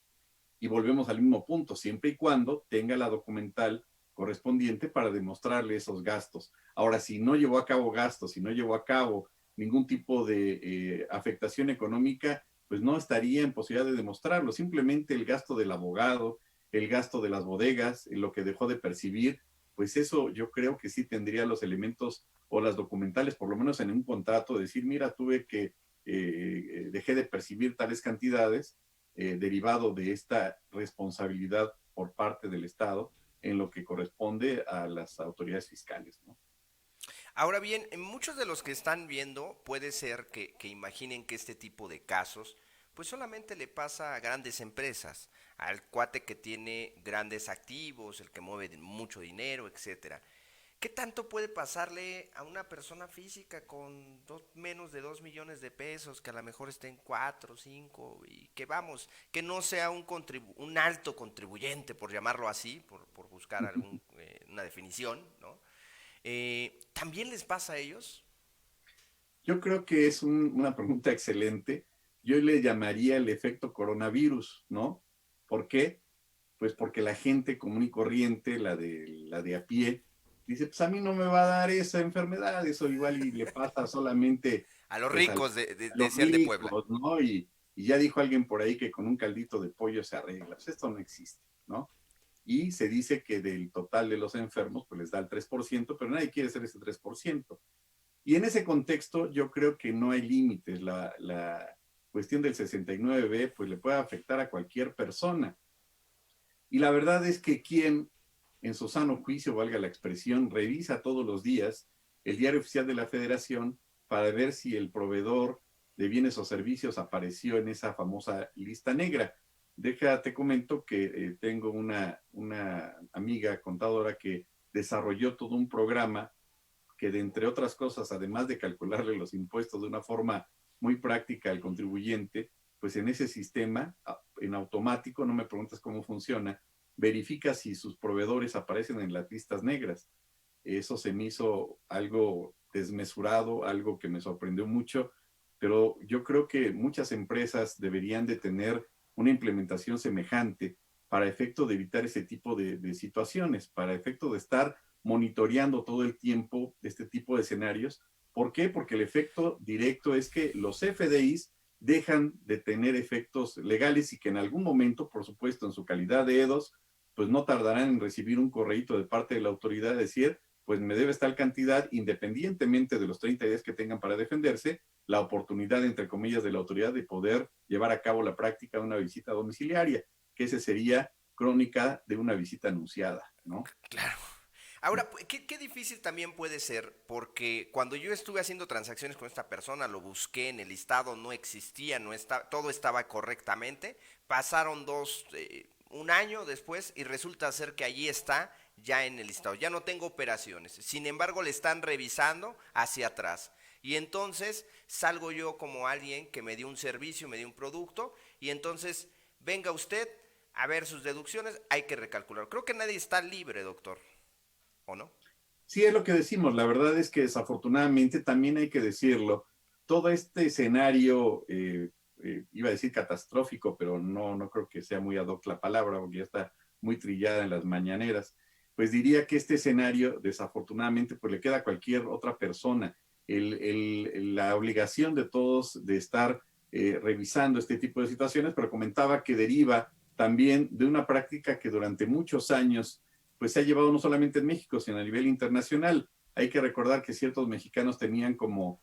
Y volvemos al mismo punto, siempre y cuando tenga la documental correspondiente para demostrarle esos gastos. Ahora, si no llevó a cabo gastos, si no llevó a cabo ningún tipo de afectación económica, pues no estaría en posibilidad de demostrarlo. Simplemente el gasto del abogado, el gasto de las bodegas, lo que dejó de percibir, pues eso yo creo que sí tendría los elementos o las documentales, por lo menos en un contrato, decir, mira, tuve que, dejé de percibir tales cantidades derivado de esta responsabilidad por parte del Estado en lo que corresponde a las autoridades fiscales, ¿no? Ahora bien, muchos de los que están viendo puede ser que imaginen que este tipo de casos pues solamente le pasa a grandes empresas, al cuate que tiene grandes activos, el que mueve mucho dinero, etcétera. ¿Qué tanto puede pasarle a una persona física con menos de 2 millones de pesos, que a lo mejor esté en 4, 5 y que vamos, que no sea un alto contribuyente, por llamarlo así, por buscar una definición, ¿no? ¿También les pasa a ellos? Yo creo que es una pregunta excelente. Yo le llamaría el efecto coronavirus, ¿no? ¿Por qué? Pues porque la gente común y corriente, la de a pie, dice, pues a mí no me va a dar esa enfermedad, eso igual y le pasa solamente A los pues ricos, a los decía el de Puebla. ricos, ¿no? Y ya dijo alguien por ahí que con un caldito de pollo se arregla. Pues esto no existe, ¿no? Y se dice que del total de los enfermos, pues les da el 3%, pero nadie quiere ser ese 3%. Y en ese contexto yo creo que no hay límites. La cuestión del 69B pues le puede afectar a cualquier persona. Y la verdad es que quien en su sano juicio, valga la expresión, revisa todos los días el diario oficial de la Federación para ver si el proveedor de bienes o servicios apareció en esa famosa lista negra. Déjate comento que tengo una amiga contadora que desarrolló todo un programa que de entre otras cosas, además de calcularle los impuestos de una forma muy práctica al contribuyente, pues en ese sistema, en automático, no me preguntas cómo funciona, verifica si sus proveedores aparecen en las listas negras. Eso se me hizo algo desmesurado, algo que me sorprendió mucho, pero yo creo que muchas empresas deberían de tener una implementación semejante para efecto de evitar ese tipo de situaciones, para efecto de estar monitoreando todo el tiempo este tipo de escenarios. ¿Por qué? Porque el efecto directo es que los FDIs dejan de tener efectos legales y que en algún momento, por supuesto, en su calidad de EDOs, pues no tardarán en recibir un correíto de parte de la autoridad de decir, pues me debes tal cantidad, independientemente de los 30 días que tengan para defenderse, la oportunidad, entre comillas, de la autoridad de poder llevar a cabo la práctica de una visita domiciliaria, que ese sería crónica de una visita anunciada, ¿no? Claro. Ahora, qué difícil también puede ser, porque cuando yo estuve haciendo transacciones con esta persona, lo busqué en el listado, no existía, no está, todo estaba correctamente. Pasaron un año después y resulta ser que allí está ya en el listado. Ya no tengo operaciones. Sin embargo, le están revisando hacia atrás. Y entonces salgo yo como alguien que me dio un servicio, me dio un producto, y entonces venga usted a ver sus deducciones, hay que recalcular. Creo que nadie está libre, doctor. ¿O no? Sí, es lo que decimos. La verdad es que desafortunadamente también hay que decirlo. Todo este escenario, iba a decir catastrófico, pero no creo que sea muy ad hoc la palabra, porque ya está muy trillada en las mañaneras. Pues diría que este escenario, desafortunadamente, pues le queda a cualquier otra persona. La obligación de todos de estar revisando este tipo de situaciones, pero comentaba que deriva también de una práctica que durante muchos años pues se ha llevado no solamente en México, sino a nivel internacional. Hay que recordar que ciertos mexicanos tenían como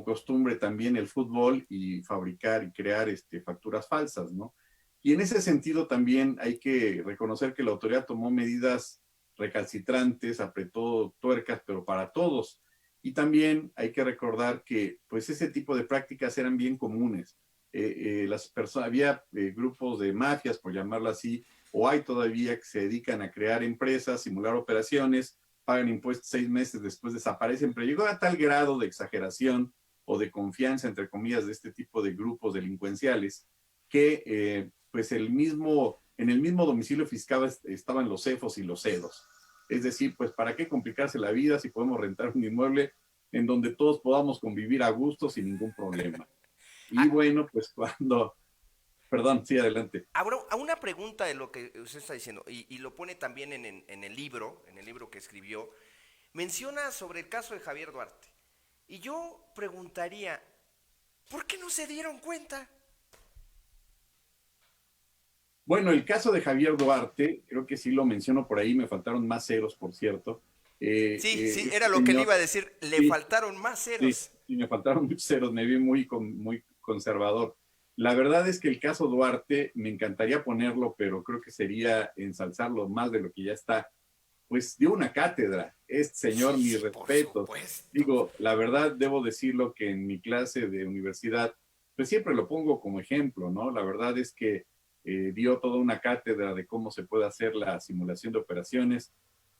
costumbre también el fútbol y fabricar y crear facturas falsas, ¿no? Y en ese sentido también hay que reconocer que la autoridad tomó medidas recalcitrantes, apretó tuercas, pero para todos. Y también hay que recordar que pues ese tipo de prácticas eran bien comunes. Había grupos de mafias, por llamarlo así, o hay todavía que se dedican a crear empresas, simular operaciones, pagan impuestos 6 meses, después desaparecen, pero llegó a tal grado de exageración o de confianza, entre comillas, de este tipo de grupos delincuenciales, que pues en el mismo domicilio fiscal estaban los CEFOS y los CEDOS. Es decir, pues ¿para qué complicarse la vida si podemos rentar un inmueble en donde todos podamos convivir a gusto sin ningún problema? Y Ah, bueno, pues cuando, perdón, sí, adelante. ahora, a una pregunta de lo que usted está diciendo, y lo pone también en el libro que escribió, menciona sobre el caso de Javier Duarte. Y yo preguntaría, ¿por qué no se dieron cuenta? Bueno, el caso de Javier Duarte, creo que sí lo menciono por ahí, me faltaron más ceros, por cierto. Sí, sí, Este era lo que le señor, iba a decir, le sí, faltaron más sí, ceros. sí, me faltaron muchos ceros, me vi muy conservador. La verdad es que el caso Duarte me encantaría ponerlo, pero creo que sería ensalzarlo más de lo que ya está. Pues dio una cátedra, este señor, mis Sí, por respetos. supuesto. Digo, la verdad, debo decirlo que en mi clase de universidad, pues siempre lo pongo como ejemplo, ¿no? La verdad es que dio toda una cátedra de cómo se puede hacer la simulación de operaciones,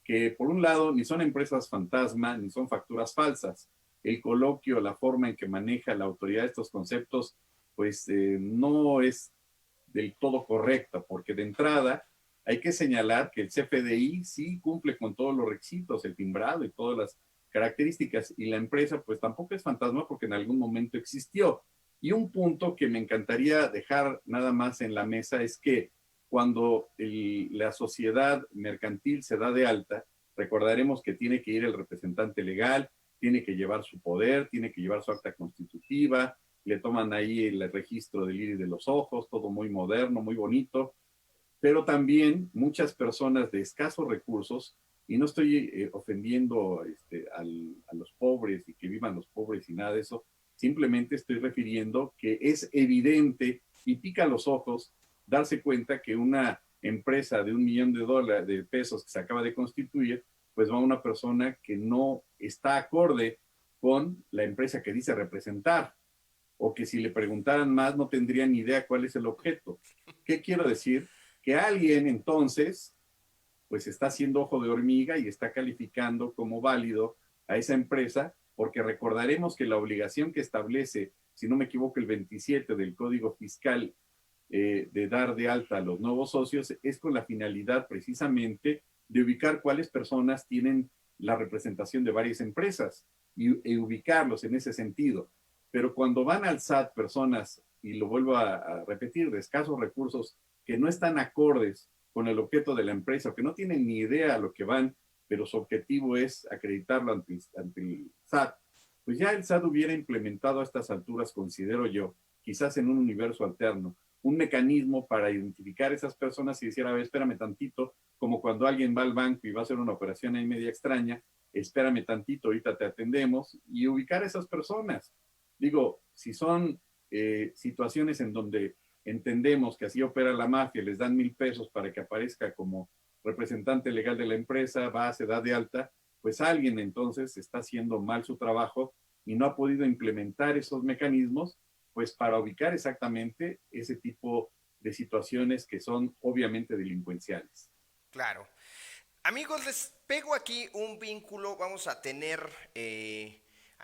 que por un lado ni son empresas fantasma, ni son facturas falsas. El coloquio, la forma en que maneja la autoridad estos conceptos, pues no es del todo correcta, porque de entrada hay que señalar que el CFDI sí cumple con todos los requisitos, el timbrado y todas las características, y la empresa pues tampoco es fantasma porque en algún momento existió. Y un punto que me encantaría dejar nada más en la mesa es que cuando la sociedad mercantil se da de alta, recordaremos que tiene que ir el representante legal, tiene que llevar su poder, tiene que llevar su acta constitutiva, le toman ahí el registro del iris de los ojos, todo muy moderno, muy bonito, pero también muchas personas de escasos recursos, y no estoy ofendiendo a los pobres y que vivan los pobres y nada de eso, simplemente estoy refiriendo que es evidente y pica los ojos darse cuenta que una empresa de $1 millón de pesos que se acaba de constituir, pues va a una persona que no está acorde con la empresa que dice representar, o que si le preguntaran más no tendrían ni idea cuál es el objeto. ¿Qué quiero decir? Que alguien entonces pues está haciendo ojo de hormiga y está calificando como válido a esa empresa, porque recordaremos que la obligación que establece, si no me equivoco, el 27 del Código Fiscal de dar de alta a los nuevos socios es con la finalidad precisamente de ubicar cuáles personas tienen la representación de varias empresas y ubicarlos en ese sentido. Pero cuando van al SAT personas, y lo vuelvo a repetir, de escasos recursos que no están acordes con el objeto de la empresa, o que no tienen ni idea a lo que van, pero su objetivo es acreditarlo ante el SAT, pues ya el SAT hubiera implementado a estas alturas, considero yo, quizás en un universo alterno, un mecanismo para identificar a esas personas y decir, a ver, espérame tantito, como cuando alguien va al banco y va a hacer una operación ahí media extraña, espérame tantito, ahorita te atendemos, y ubicar a esas personas. Digo, si son situaciones en donde entendemos que así opera la mafia, les dan 1,000 pesos para que aparezca como representante legal de la empresa, va, se da de alta, pues alguien entonces está haciendo mal su trabajo y no ha podido implementar esos mecanismos, pues para ubicar exactamente ese tipo de situaciones que son obviamente delincuenciales. Claro. Amigos, les pego aquí un vínculo. Vamos a tener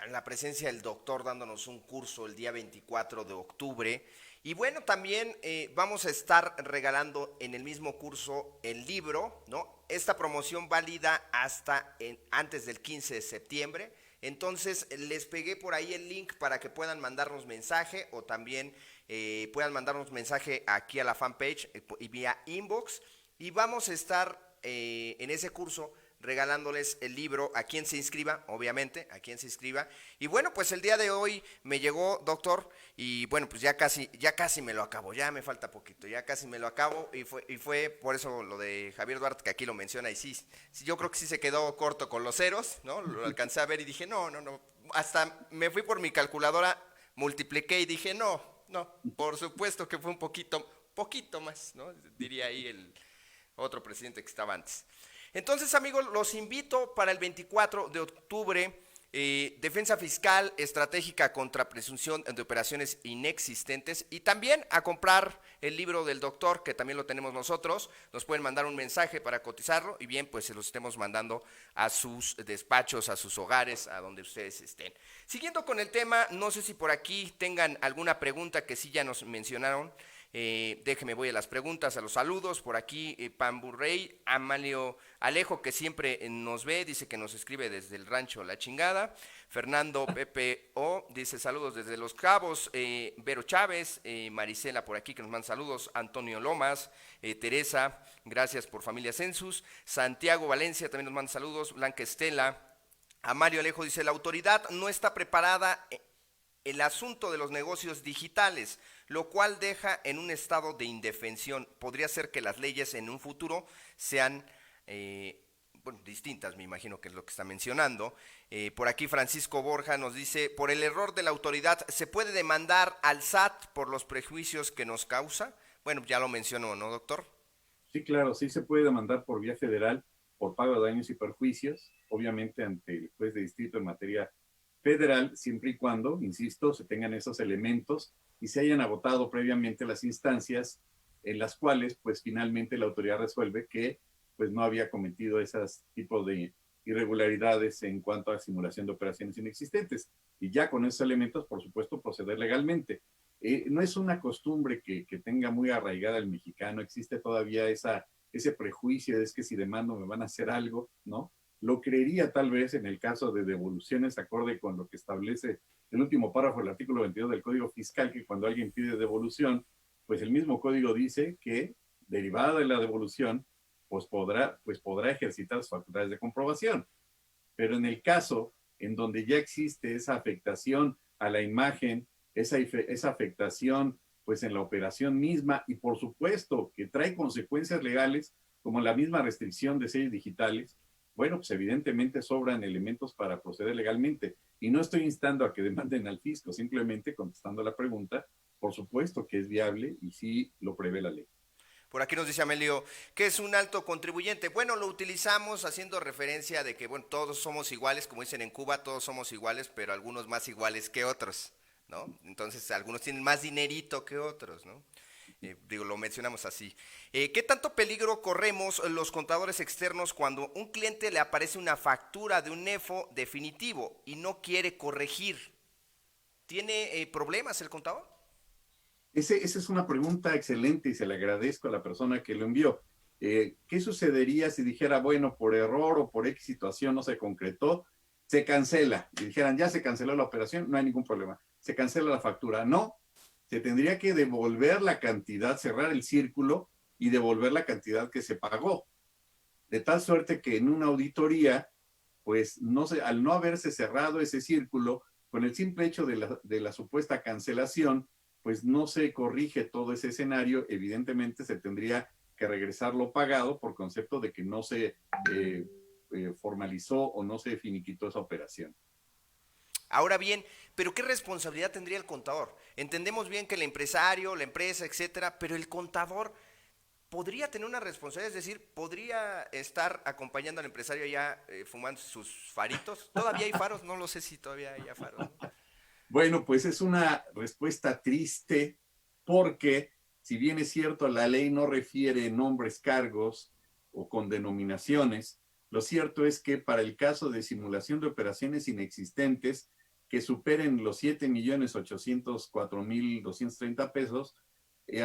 la presencia del doctor dándonos un curso el día 24 de octubre. Y bueno, también vamos a estar regalando en el mismo curso el libro, ¿no? Esta promoción válida hasta antes del 15 de septiembre. Entonces les pegué por ahí el link para que puedan mandarnos mensaje o también puedan mandarnos mensaje aquí a la fanpage y vía inbox. Y vamos a estar en ese curso regalándoles el libro a quien se inscriba, obviamente, a quien se inscriba. Y bueno, pues el día de hoy me llegó, doctor, y bueno, pues ya casi me lo acabo, ya me falta poquito, ya casi me lo acabo, y fue por eso lo de Javier Duarte, que aquí lo menciona, y sí, yo creo que sí se quedó corto con los ceros, ¿no? Lo alcancé a ver y dije, no, hasta me fui por mi calculadora, multipliqué y dije, no, por supuesto que fue un poquito más, ¿no? Diría ahí el otro presidente que estaba antes. Entonces, amigos, los invito para el 24 de octubre, defensa fiscal estratégica contra presunción de operaciones inexistentes, y también a comprar el libro del doctor, que también lo tenemos nosotros. Nos pueden mandar un mensaje para cotizarlo y bien, pues se los estemos mandando a sus despachos, a sus hogares, a donde ustedes estén. Siguiendo con el tema, no sé si por aquí tengan alguna pregunta que sí ya nos mencionaron. Déjeme, voy a las preguntas, a los saludos. Por aquí, Pamburrey, Amalio Alejo, que siempre nos ve, dice que nos escribe desde el rancho La Chingada. Fernando PPO dice saludos desde Los Cabos. Vero Chávez, Marisela por aquí que nos manda saludos. Antonio Lomas, Teresa, gracias por Familia Census. Santiago Valencia también nos manda saludos. Blanca Estela. Amalio Alejo dice, la autoridad no está preparada el asunto de los negocios digitales, lo cual deja en un estado de indefensión. Podría ser que las leyes en un futuro sean distintas, me imagino que es lo que está mencionando. Por aquí Francisco Borja nos dice, por el error de la autoridad, ¿se puede demandar al SAT por los prejuicios que nos causa? Bueno, ya lo mencionó, ¿no, doctor? Sí, claro, sí se puede demandar por vía federal por pago de daños y perjuicios, obviamente ante el juez de distrito en materia federal, siempre y cuando, insisto, se tengan esos elementos y se hayan agotado previamente las instancias en las cuales, pues finalmente la autoridad resuelve que pues no había cometido esos tipos de irregularidades en cuanto a simulación de operaciones inexistentes. Y ya con esos elementos, por supuesto, proceder legalmente. No es una costumbre que tenga muy arraigada el mexicano, existe todavía ese prejuicio de es que si demando me van a hacer algo, ¿no? Lo creería tal vez en el caso de devoluciones acorde con lo que establece el último párrafo del artículo 22 del Código Fiscal, que cuando alguien pide devolución, pues el mismo código dice que derivada de la devolución, pues podrá ejercitar sus facultades de comprobación. Pero en el caso en donde ya existe esa afectación a la imagen, esa afectación pues en la operación misma y por supuesto que trae consecuencias legales como la misma restricción de sellos digitales, bueno, pues evidentemente sobran elementos para proceder legalmente. Y no estoy instando a que demanden al fisco, simplemente contestando la pregunta, por supuesto que es viable y sí lo prevé la ley. Por aquí nos dice Amelio, ¿qué es un alto contribuyente? Bueno, lo utilizamos haciendo referencia de que, bueno, todos somos iguales, como dicen en Cuba, todos somos iguales, pero algunos más iguales que otros, ¿no? Entonces, algunos tienen más dinerito que otros, ¿no? Lo mencionamos así. ¿Qué tanto peligro corremos los contadores externos cuando un cliente le aparece una factura de un NEFO definitivo y no quiere corregir? ¿Tiene problemas el contador? Esa es una pregunta excelente y se le agradezco a la persona que lo envió. ¿Qué sucedería si dijera, bueno, por error o por X situación no se concretó, se cancela? Y dijeran, ya se canceló la operación, no hay ningún problema. Se cancela la factura. No, se tendría que devolver la cantidad, cerrar el círculo y devolver la cantidad que se pagó. De tal suerte que en una auditoría, pues al no haberse cerrado ese círculo, con el simple hecho de la supuesta cancelación, pues no se corrige todo ese escenario, evidentemente se tendría que regresar lo pagado por concepto de que no se formalizó o no se finiquitó esa operación. Ahora bien, pero ¿qué responsabilidad tendría el contador? Entendemos bien que el empresario, la empresa, etcétera, pero el contador podría tener una responsabilidad, es decir, podría estar acompañando al empresario allá fumando sus faritos. ¿Todavía hay faros? No lo sé si todavía hay faros, ¿no? Bueno, pues es una respuesta triste porque si bien es cierto la ley no refiere nombres, cargos o con denominaciones, lo cierto es que para el caso de simulación de operaciones inexistentes que superen los 7.804.230 pesos,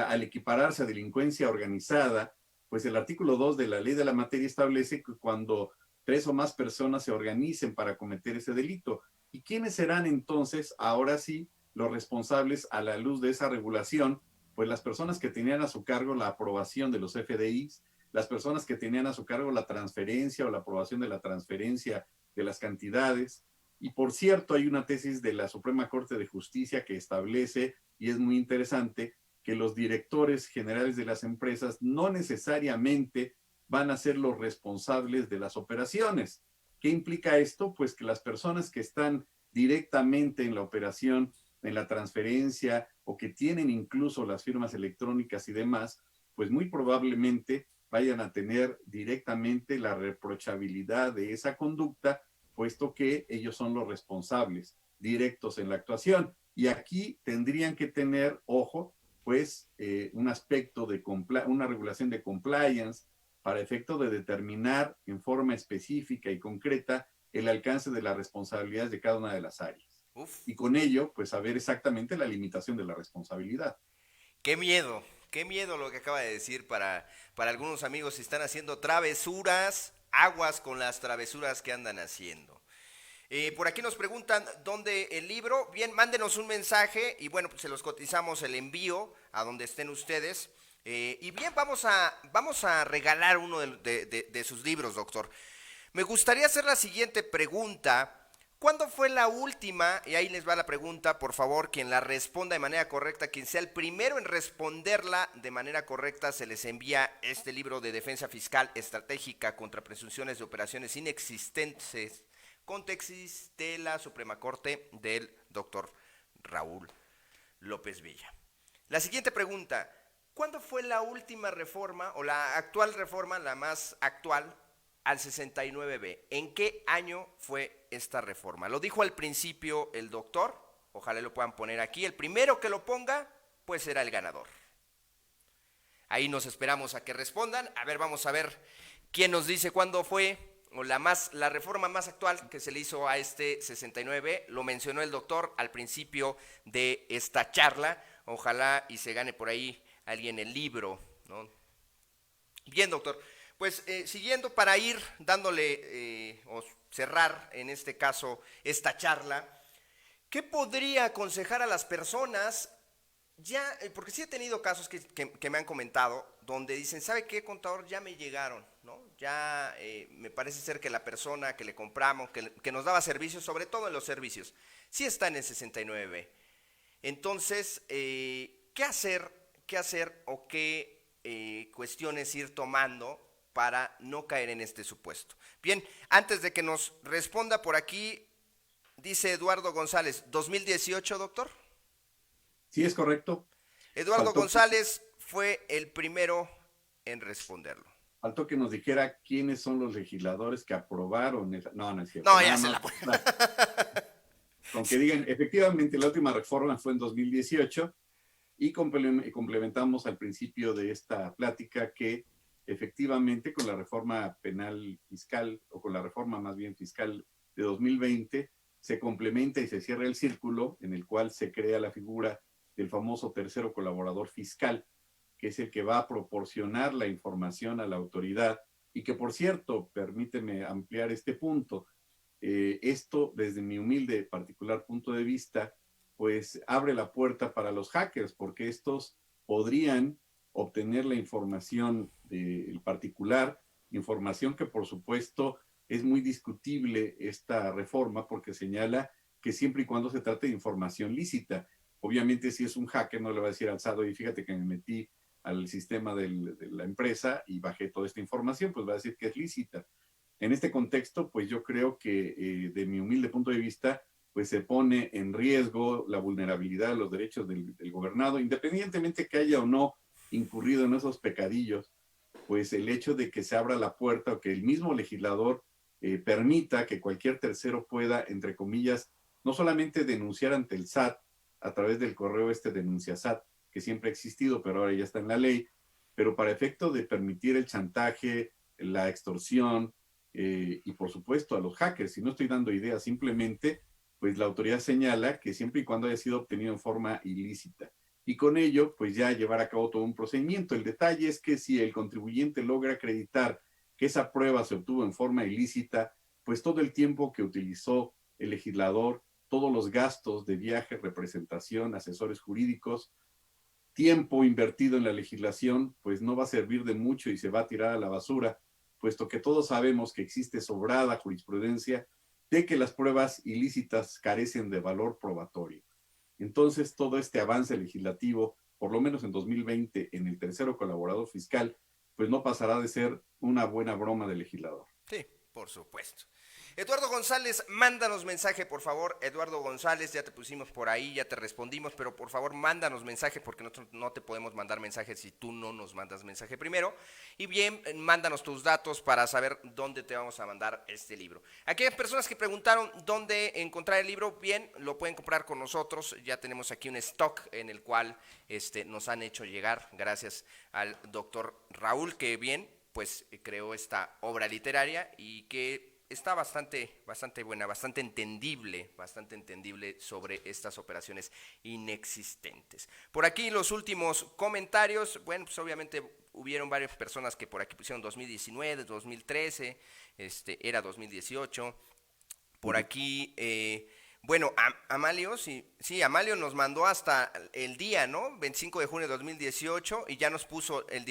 al equipararse a delincuencia organizada, pues el artículo 2 de la ley de la materia establece que cuando 3 o más personas se organicen para cometer ese delito. ¿Y quiénes serán entonces, ahora sí, los responsables a la luz de esa regulación? Pues las personas que tenían a su cargo la aprobación de los FDIs, las personas que tenían a su cargo la transferencia o la aprobación de la transferencia de las cantidades. Y por cierto, hay una tesis de la Suprema Corte de Justicia que establece, y es muy interesante, que los directores generales de las empresas no necesariamente van a ser los responsables de las operaciones. ¿Qué implica esto? Pues que las personas que están directamente en la operación, en la transferencia o que tienen incluso las firmas electrónicas y demás, pues muy probablemente vayan a tener directamente la reprochabilidad de esa conducta, puesto que ellos son los responsables directos en la actuación. Y aquí tendrían que tener, ojo, pues un aspecto de una regulación de compliance para efecto de determinar en forma específica y concreta el alcance de las responsabilidades de cada una de las áreas. Uf, Y con ello, pues saber exactamente la limitación de la responsabilidad. qué miedo lo que acaba de decir para algunos amigos si están haciendo travesuras, aguas con las travesuras que andan haciendo. Por aquí nos preguntan dónde el libro. Bien, mándenos un mensaje y bueno, pues se los cotizamos el envío a donde estén ustedes. Y bien, vamos a regalar uno de sus libros, doctor. Me gustaría hacer la siguiente pregunta. ¿Cuándo fue la última? Y ahí les va la pregunta, por favor, quien la responda de manera correcta, quien sea el primero en responderla de manera correcta, se les envía este libro de defensa fiscal estratégica contra presunciones de operaciones inexistentes con tesis de la Suprema Corte del doctor Raúl López Villa. La siguiente pregunta, ¿cuándo fue la última reforma o la actual reforma, la más actual, al 69B? ¿En qué año fue esta reforma? Lo dijo al principio el doctor, ojalá lo puedan poner aquí, el primero que lo ponga, pues será el ganador. Ahí nos esperamos a que respondan, a ver, vamos a ver quién nos dice cuándo fue, o la reforma más actual que se le hizo a este 69, lo mencionó el doctor al principio de esta charla, ojalá y se gane por ahí alguien el libro, ¿no? Bien, doctor, pues siguiendo para ir dándole o cerrar en este caso esta charla, ¿qué podría aconsejar a las personas? Ya, porque sí he tenido casos que me han comentado donde dicen, ¿sabe qué, contador? Ya me llegaron, ¿no? Ya me parece ser que la persona que le compramos, que nos daba servicios, sobre todo en los servicios, sí está en el 69. Entonces, ¿qué hacer? ¿Qué hacer o qué cuestiones ir tomando para no caer en este supuesto? Bien, antes de que nos responda por aquí, dice Eduardo González, ¿2018, doctor? Sí, es correcto. Eduardo Faltó, González fue el primero en responderlo. faltó que nos dijera quiénes son los legisladores que aprobaron esa. No, no es cierto. No, ya Nada se más. la... Con que digan, efectivamente, la última reforma fue en 2018 y complementamos al principio de esta plática que efectivamente con la reforma penal fiscal o con la reforma más bien fiscal de 2020 se complementa y se cierra el círculo en el cual se crea la figura del famoso tercero colaborador fiscal, que es el que va a proporcionar la información a la autoridad y que, por cierto, permíteme ampliar este punto, esto desde mi humilde particular punto de vista, pues abre la puerta para los hackers, porque estos podrían obtener la información del particular, información que por supuesto es muy discutible esta reforma porque señala que siempre y cuando se trate de información lícita, Obviamente, si es un hacker, no le va a decir al SAT, y fíjate que me metí al sistema de la empresa y bajé toda esta información, pues va a decir que es lícita. En este contexto, pues yo creo que de mi humilde punto de vista, pues se pone en riesgo la vulnerabilidad de los derechos del gobernado, independientemente que haya o no incurrido en esos pecadillos, pues el hecho de que se abra la puerta o que el mismo legislador permita que cualquier tercero pueda, entre comillas, no solamente denunciar ante el SAT a través del correo denuncia SAT, que siempre ha existido, pero ahora ya está en la ley, pero para efecto de permitir el chantaje, la extorsión y por supuesto a los hackers. Si no estoy dando ideas, simplemente pues la autoridad señala que siempre y cuando haya sido obtenido en forma ilícita. Y con ello, pues ya llevar a cabo todo un procedimiento. El detalle es que si el contribuyente logra acreditar que esa prueba se obtuvo en forma ilícita, pues todo el tiempo que utilizó el legislador, todos los gastos de viaje, representación, asesores jurídicos, tiempo invertido en la legislación, pues no va a servir de mucho y se va a tirar a la basura, puesto que todos sabemos que existe sobrada jurisprudencia de que las pruebas ilícitas carecen de valor probatorio. Entonces, todo este avance legislativo, por lo menos en 2020, en el tercero colaborador fiscal, pues no pasará de ser una buena broma del legislador. Sí, por supuesto. Eduardo González, mándanos mensaje, por favor. Eduardo González, ya te pusimos por ahí, ya te respondimos, pero por favor mándanos mensaje porque nosotros no te podemos mandar mensaje si tú no nos mandas mensaje primero. Y bien, mándanos tus datos para saber dónde te vamos a mandar este libro. Aquellas personas que preguntaron dónde encontrar el libro, bien, lo pueden comprar con nosotros. Ya tenemos aquí un stock en el cual nos han hecho llegar, gracias al doctor Raúl, que bien, pues creó esta obra literaria y que está bastante buena, bastante entendible sobre estas operaciones inexistentes. Por aquí los últimos comentarios, bueno, pues obviamente hubieron varias personas que por aquí pusieron 2019, 2013, era 2018. Por aquí, bueno, Amalio, sí, Amalio nos mandó hasta el día, ¿no? 25 de junio de 2018 y ya nos puso el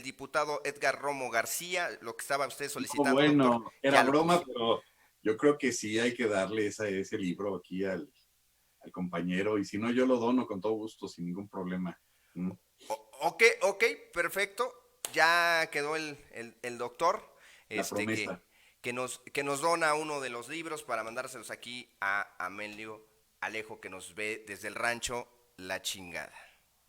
diputado Edgar Romo García, lo que estaba usted No, solicitando, doctor, bueno, era ya lo broma, puso. pero yo creo que sí hay que darle ese libro aquí al compañero, y si no, yo lo dono con todo gusto, sin ningún problema. ¿Mm? Ok, perfecto. Ya quedó el doctor, La este que, promesa. que nos dona uno de los libros para mandárselos aquí a Amelio Alejo, que nos ve desde el rancho La Chingada,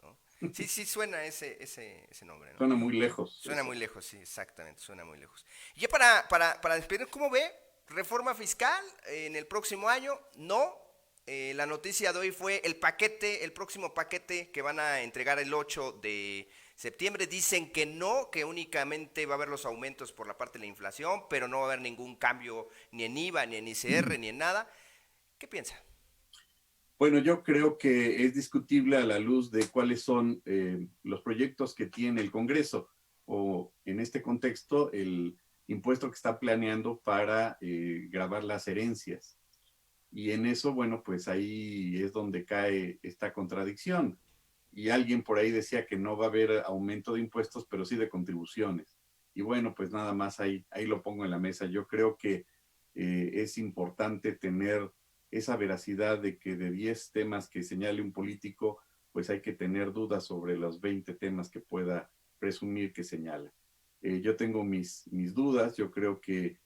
¿no? Sí, sí suena ese nombre, ¿no? Suena muy lejos Suena eso. muy lejos, sí, exactamente, suena muy lejos. Y ya para despedir, ¿cómo ve? ¿Reforma fiscal en el próximo año? No. La noticia de hoy fue el próximo paquete que van a entregar el 8 de septiembre. Dicen que no, que únicamente va a haber los aumentos por la parte de la inflación, pero no va a haber ningún cambio ni en IVA, ni en ICR, ni en nada. ¿Qué piensa? Bueno, yo creo que es discutible a la luz de cuáles son los proyectos que tiene el Congreso, o en este contexto, el impuesto que está planeando para gravar las herencias. Y en eso, bueno, pues ahí es donde cae esta contradicción. Y alguien por ahí decía que no va a haber aumento de impuestos, pero sí de contribuciones. Y bueno, pues nada más ahí lo pongo en la mesa. Yo creo que es importante tener esa veracidad de que de 10 temas que señale un político, pues hay que tener dudas sobre los 20 temas que pueda presumir que señala. Yo tengo mis dudas, yo creo que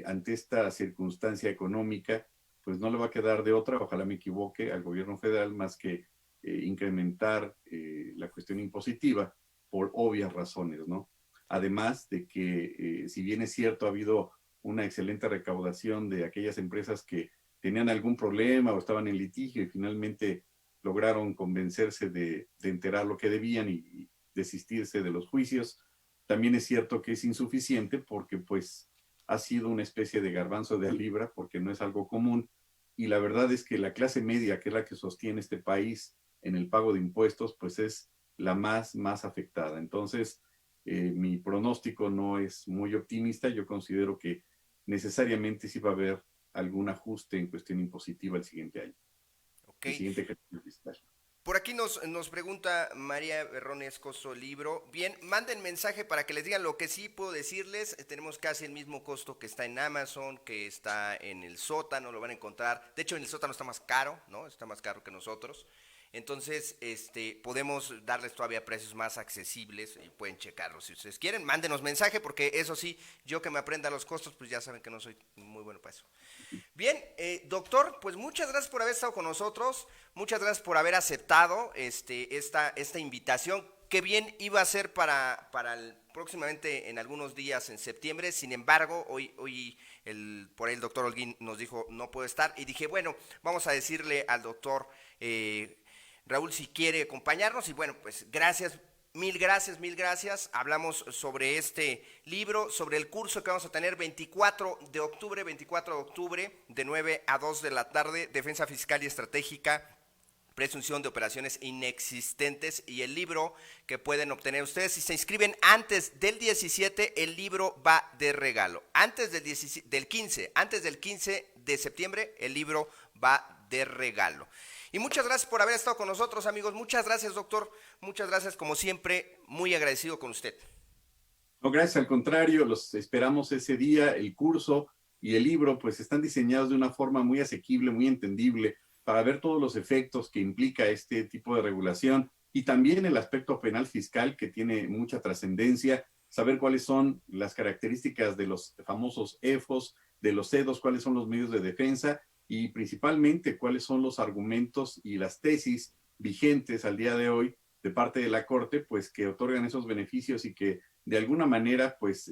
ante esta circunstancia económica, pues no le va a quedar de otra, ojalá me equivoque, al gobierno federal más que incrementar la cuestión impositiva por obvias razones, ¿no? Además de que, si bien es cierto, ha habido una excelente recaudación de aquellas empresas que tenían algún problema o estaban en litigio y finalmente lograron convencerse de enterar lo que debían y desistirse de los juicios, también es cierto que es insuficiente porque pues ha sido una especie de garbanzo de libra porque no es algo común, y la verdad es que la clase media, que es la que sostiene este país en el pago de impuestos, pues es la más afectada. Entonces, mi pronóstico no es muy optimista. Yo considero que necesariamente sí va a haber algún ajuste en cuestión impositiva el siguiente año, Ok. el siguiente ejercicio fiscal. Por aquí nos pregunta María Berrones Costo Libro. Bien, manden mensaje para que les digan lo que sí puedo decirles. Tenemos casi el mismo costo que está en Amazon, que está en el sótano, lo van a encontrar. De hecho, en el sótano está más caro, ¿no? Está más caro que nosotros. Entonces, podemos darles todavía precios más accesibles y pueden checarlos si ustedes quieren. Mándenos mensaje porque eso sí, yo que me aprenda los costos, pues ya saben que no soy muy bueno para eso. Bien, doctor, pues muchas gracias por haber estado con nosotros, muchas gracias por haber aceptado esta invitación, que bien iba a ser próximamente en algunos días en septiembre. Sin embargo, hoy por ahí el doctor Holguín nos dijo no puedo estar, y dije, bueno, vamos a decirle al doctor Raúl si quiere acompañarnos, y bueno, pues gracias. Mil gracias. Hablamos sobre este libro, sobre el curso que vamos a tener 24 de octubre, de 9 a 2 de la tarde, Defensa Fiscal y Estratégica, Presunción de Operaciones Inexistentes, y el libro que pueden obtener ustedes si se inscriben antes del 17, el libro va de regalo. Antes del 15 de septiembre, el libro va de regalo. Y muchas gracias por haber estado con nosotros, amigos. Muchas gracias, doctor. Muchas gracias, como siempre, muy agradecido con usted. No, gracias, al contrario, los esperamos ese día. El curso y el libro pues están diseñados de una forma muy asequible, muy entendible, para ver todos los efectos que implica este tipo de regulación, y también el aspecto penal fiscal, que tiene mucha trascendencia, saber cuáles son las características de los famosos EFOS, de los CEDOS, cuáles son los medios de defensa, y principalmente cuáles son los argumentos y las tesis vigentes al día de hoy de parte de la Corte, pues que otorgan esos beneficios y que de alguna manera pues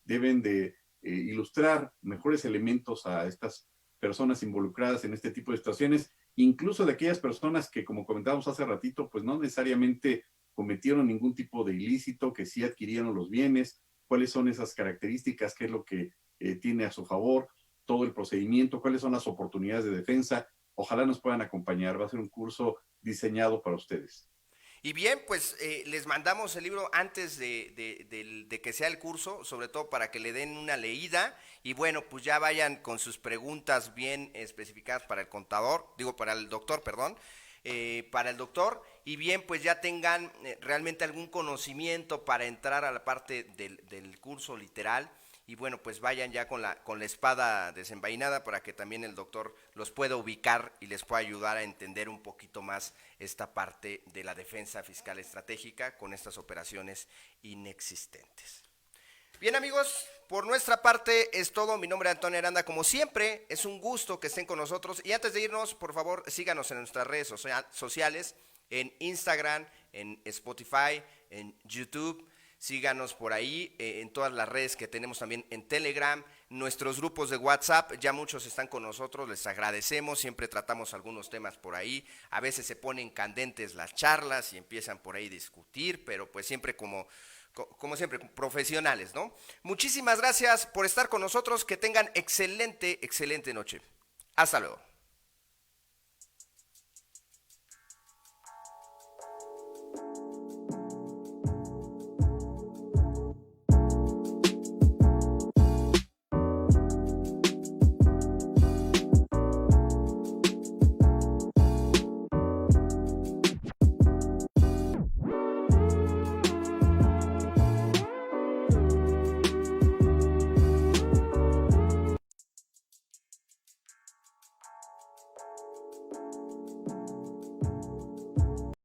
deben de ilustrar mejores elementos a estas personas involucradas en este tipo de situaciones, incluso de aquellas personas que, como comentábamos hace ratito, pues no necesariamente cometieron ningún tipo de ilícito, que sí adquirieron los bienes, cuáles son esas características, qué es lo que tiene a su favor, todo el procedimiento, cuáles son las oportunidades de defensa. Ojalá nos puedan acompañar, va a ser un curso diseñado para ustedes. Y bien, pues les mandamos el libro antes de que sea el curso, sobre todo para que le den una leída, y bueno, pues ya vayan con sus preguntas bien especificadas para para el doctor, perdón, para el doctor, y bien, pues ya tengan realmente algún conocimiento para entrar a la parte del curso literal. Y bueno, pues vayan ya con la espada desenvainada para que también el doctor los pueda ubicar y les pueda ayudar a entender un poquito más esta parte de la defensa fiscal estratégica con estas operaciones inexistentes. Bien, amigos, por nuestra parte es todo. Mi nombre es Antonio Aranda. Como siempre, es un gusto que estén con nosotros. Y antes de irnos, por favor, síganos en nuestras redes sociales, en Instagram, en Spotify, en YouTube. Síganos por ahí, en todas las redes que tenemos, también en Telegram, nuestros grupos de WhatsApp, ya muchos están con nosotros, les agradecemos, siempre tratamos algunos temas por ahí, a veces se ponen candentes las charlas y empiezan por ahí a discutir, pero pues siempre como siempre, profesionales, ¿no? Muchísimas gracias por estar con nosotros, que tengan excelente noche. Hasta luego.